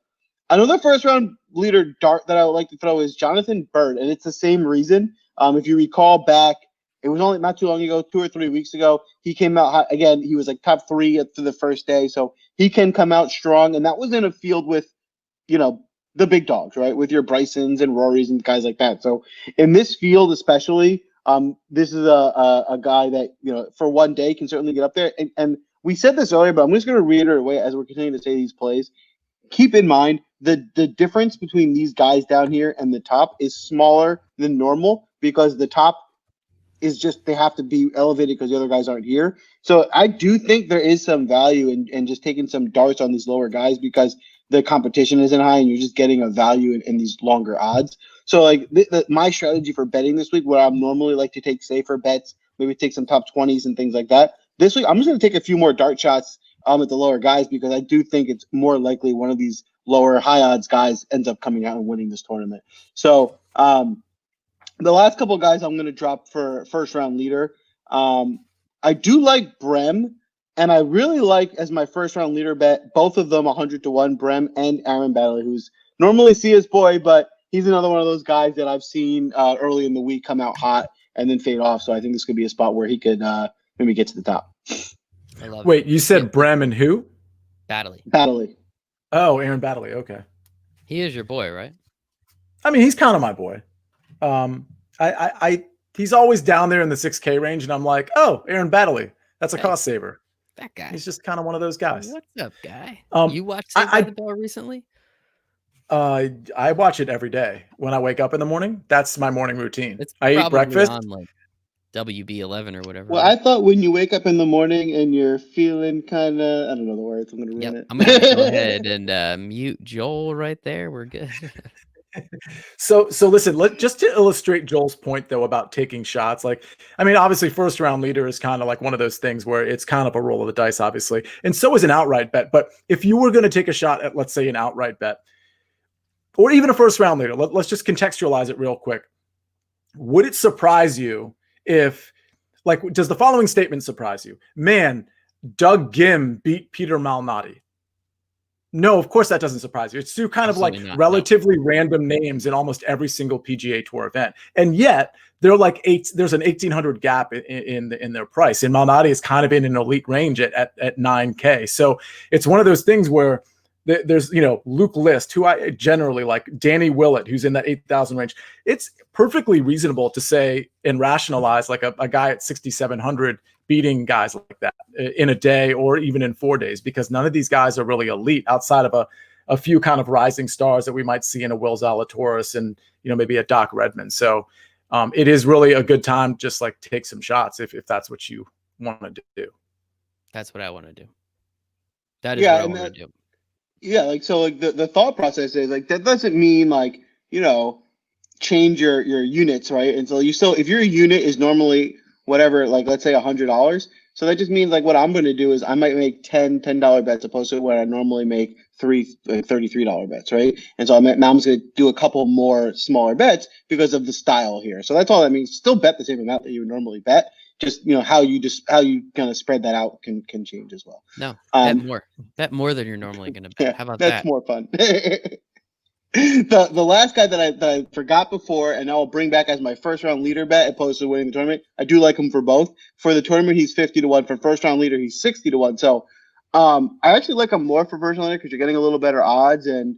[SPEAKER 1] Another first round leader dart that I would like to throw is Jonathan Bird, and it's the same reason. If you recall back, it was only not too long ago, 2 or 3 weeks ago, he came out hot. Again, he was like top 3 for the first day, so he can come out strong. And that was in a field with, the big dogs, right? With your Brysons and Rorys and guys like that. So in this field, especially, this is a guy that, for one day can certainly get up there. And we said this earlier, but I'm just going to reiterate as we're continuing to say these plays. Keep in mind the difference between these guys down here and the top is smaller than normal because the top is just they have to be elevated because the other guys aren't here. So I do think there is some value in just taking some darts on these lower guys because the competition isn't high and you're just getting a value in these longer odds. So like my strategy for betting this week, where I'm normally like to take safer bets, maybe take some top 20s and things like that. This week, I'm just going to take a few more dart shots at the lower guys because I do think it's more likely one of these lower high odds guys ends up coming out and winning this tournament. So the last couple of guys I'm going to drop for first round leader. I do like Brem, and I really like as my first round leader bet, both of them 100-1, Brem and Aaron Baddeley, who's normally Sia's boy, but he's another one of those guys that I've seen early in the week come out hot and then fade off. So I think this could be a spot where he could maybe get to the top.
[SPEAKER 2] I love
[SPEAKER 3] Wait,
[SPEAKER 2] it.
[SPEAKER 3] you said Brem and who?
[SPEAKER 2] Baddeley.
[SPEAKER 3] Oh, Aaron Baddeley. Okay.
[SPEAKER 2] He is your boy, right?
[SPEAKER 3] I mean, he's kind of my boy. He's always down there in the 6K range, and I'm like, oh, Aaron Baddeley. That's a cost saver.
[SPEAKER 2] That guy.
[SPEAKER 3] He's just kind of one of those guys.
[SPEAKER 2] What's up, guy?
[SPEAKER 3] You
[SPEAKER 2] watched Saved by the Bell recently?
[SPEAKER 3] I watch it every day when I wake up in the morning. That's my morning routine. I eat breakfast
[SPEAKER 2] on like WB11 or whatever.
[SPEAKER 1] Well, I thought when you wake up in the morning and you're feeling kind of, I don't know the words. I'm going to ruin it.
[SPEAKER 2] I'm going to go ahead and mute Joel right there. We're good.
[SPEAKER 3] So listen, just to illustrate Joel's point though about taking shots, like, I mean, obviously first round leader is kind of like one of those things where it's kind of a roll of the dice, obviously. And so is an outright bet. But if you were going to take a shot at, let's say, an outright bet or even a first round leader, let's just contextualize it real quick. Would it surprise you if, like, does the following statement surprise you? Man, Doug Gim beat Peter Malnati. No, of course that doesn't surprise you. It's two kind of like relatively random names in almost every single PGA Tour event, and yet they're like there's an 1,800 gap in their price. And Malnati is kind of in an elite range at 9K. So it's one of those things where there's Luke List, who I generally like, Danny Willett, who's in that 8,000 range. It's perfectly reasonable to say and rationalize like a guy at 6,700 beating guys like that in a day or even in 4 days, because none of these guys are really elite outside of a few kind of rising stars that we might see in a Will Zalatoris and maybe a Doc Redman. So it is really a good time, just like take some shots if that's what you want to do.
[SPEAKER 2] That's what I want to do. That is what I want to do.
[SPEAKER 1] Yeah, like, so like the thought process is like, that doesn't mean like, change your units, right? And so if your unit is normally whatever, like let's say $100, so that just means like what I'm going to do is I might make $10 bets opposed to what I normally make $33 bets, right? And so now I'm just going to do a couple more smaller bets because of the style here. So that's all that means. Still bet the same amount that you would normally bet. Just how you kind of spread that out can change as well.
[SPEAKER 2] No, bet more than you're normally going to bet.
[SPEAKER 1] Yeah,
[SPEAKER 2] how about
[SPEAKER 1] that's more fun. The last guy that I forgot before, and I'll bring back as my first round leader bet opposed to winning the tournament. I do like him for both. For the tournament, he's 50-1. For first round leader, he's 60-1. So I actually like him more for first round leader because you're getting a little better odds, and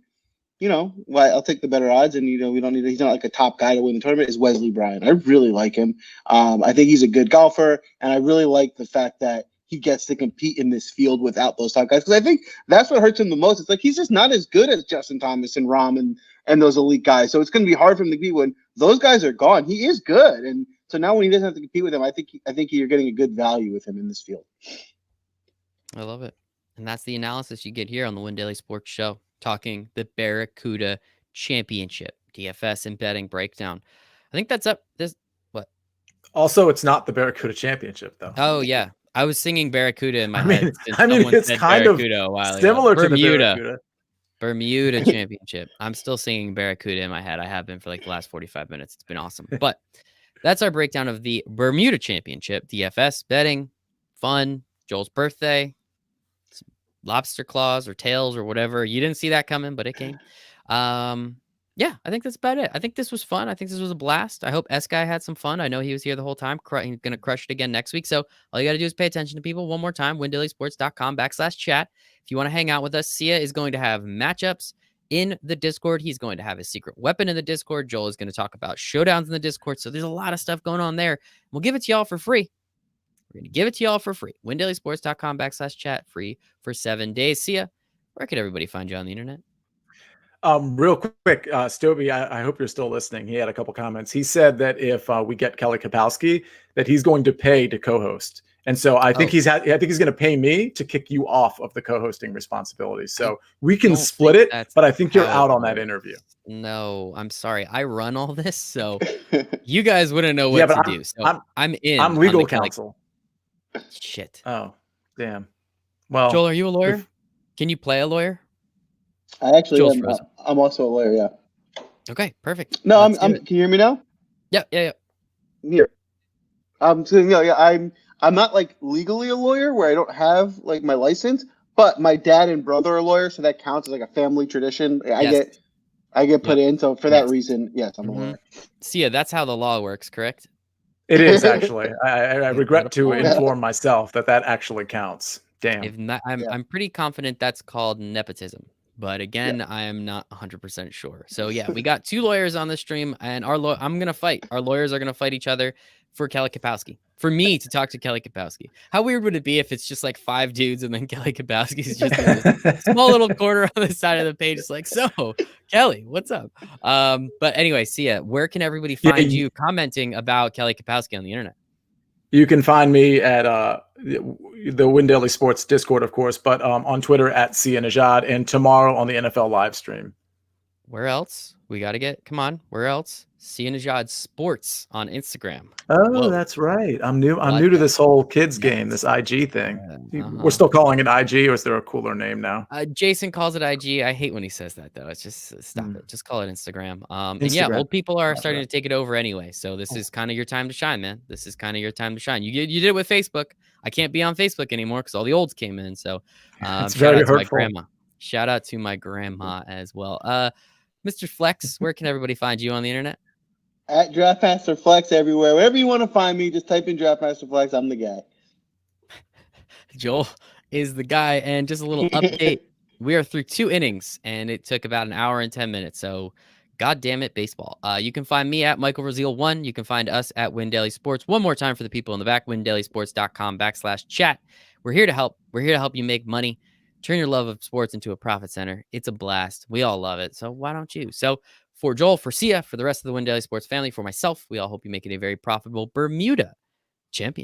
[SPEAKER 1] I'll take the better odds, and we don't need. He's not like a top guy to win the tournament. Is Wesley Bryan? I really like him. I think he's a good golfer, and I really like the fact that he gets to compete in this field without those top guys, because I think that's what hurts him the most. It's like he's just not as good as Justin Thomas and Rahm and those elite guys. So it's going to be hard for him to compete when those guys are gone. He is good, and so now when he doesn't have to compete with them, I think you're getting a good value with him in this field.
[SPEAKER 2] I love it, and that's the analysis you get here on the Win Daily Sports Show, talking the Barracuda Championship, DFS and betting breakdown. I think that's up. What?
[SPEAKER 3] Also, it's not the Barracuda Championship, though.
[SPEAKER 2] Oh yeah. I was singing Barracuda in my head.
[SPEAKER 3] I mean, it's kind of similar to the
[SPEAKER 2] Bermuda Championship. I'm still singing Barracuda in my head. I have been for like the last 45 minutes. It's been awesome. But that's our breakdown of the Bermuda Championship, DFS, betting, fun, Joel's birthday, lobster claws or tails or whatever. You didn't see that coming, but it came. Yeah, I think that's about it. I think this was fun. I think this was a blast. I hope S-Guy had some fun. I know he was here the whole time. He's going to crush it again next week. So all you got to do is pay attention to people one more time. WinDailySports.com/chat. If you want to hang out with us, Sia is going to have matchups in the Discord. He's going to have his secret weapon in the Discord. Joel is going to talk about showdowns in the Discord. So there's a lot of stuff going on there. We'll give it to y'all for free. We're going to give it to y'all for free. WinDailySports.com/chat. Free for 7 days. Sia, where could everybody find you on the internet?
[SPEAKER 3] Real quick, Stovey, I hope you're still listening. He had a couple comments. He said that if we get Kelly Kapowski, that he's going to pay to co-host. And so I think he's going to pay me to kick you off of the co-hosting responsibility. So we can split it, but I think you're out on that interview.
[SPEAKER 2] No, I'm sorry. I run all this, so you guys wouldn't know what to do. So I'm in.
[SPEAKER 3] I'm legal counsel.
[SPEAKER 2] Shit.
[SPEAKER 3] Oh, damn. Well,
[SPEAKER 2] Joel, are you a lawyer? Can you play a lawyer?
[SPEAKER 1] I actually am. I'm also a lawyer, yeah.
[SPEAKER 2] Okay, perfect.
[SPEAKER 1] No, can you hear me now?
[SPEAKER 2] Yeah.
[SPEAKER 1] Here. I'm not like legally a lawyer where I don't have like my license, but my dad and brother are lawyers, so that counts as like a family tradition. I I get put in. So for that
[SPEAKER 2] Yes.
[SPEAKER 1] reason, yes, I'm aware.
[SPEAKER 2] Sia, that's how the law works, correct?
[SPEAKER 3] It is actually. I regret to
[SPEAKER 2] point.
[SPEAKER 3] inform myself that actually counts. Damn.
[SPEAKER 2] If not, I'm pretty confident that's called nepotism. But again, I am not 100% sure. So yeah, we got 2 lawyers on the stream, and I'm gonna fight. Our lawyers are gonna fight each other for Kelly Kapowski. For me to talk to Kelly Kapowski. How weird would it be if it's just like 5 dudes and then Kelly Kapowski's just in this small little corner on the side of the page? It's like, so Kelly, what's up? But anyway, Sia, where can everybody find you commenting about Kelly Kapowski on the internet?
[SPEAKER 3] You can find me at the Win Daily Sports Discord, of course, but on Twitter at Sia Najad, and tomorrow on the NFL live stream.
[SPEAKER 2] Where else? We got to get, come on, where else? Sia Najad Sports on Instagram.
[SPEAKER 3] Oh,
[SPEAKER 2] Whoa.
[SPEAKER 3] that's right. I'm new to this whole kids game, this IG thing. We're still calling it IG, or is there a cooler name now?
[SPEAKER 2] Jason calls it IG. I hate when he says that, though. It's just stop it. Just call it Instagram. And yeah, old people are starting to take it over anyway. So this is kind of your time to shine, man. This is kind of your time to shine. You did it with Facebook. I can't be on Facebook anymore because all the olds came in. So
[SPEAKER 3] it's very hurtful.
[SPEAKER 2] My grandma. Shout out to my grandma as well. Mr. Flex, where can everybody find you on the internet?
[SPEAKER 1] At Draftmaster Flex everywhere. Wherever you want to find me, just type in Draftmaster Flex. I'm the guy.
[SPEAKER 2] Joel is the guy. And just a little update. We are through 2 innings, and it took about an hour and 10 minutes. So, God damn it, baseball. You can find me at Michael Raziel 1. You can find us at Win Daily Sports. One more time for the people in the back, windailysports.com/chat. We're here to help. We're here to help you make money. Turn your love of sports into a profit center. It's a blast. We all love it. So why don't you? So for Joel, for Sia, for the rest of the Win Daily Sports family, for myself, we all hope you make it a very profitable Bermuda Championship.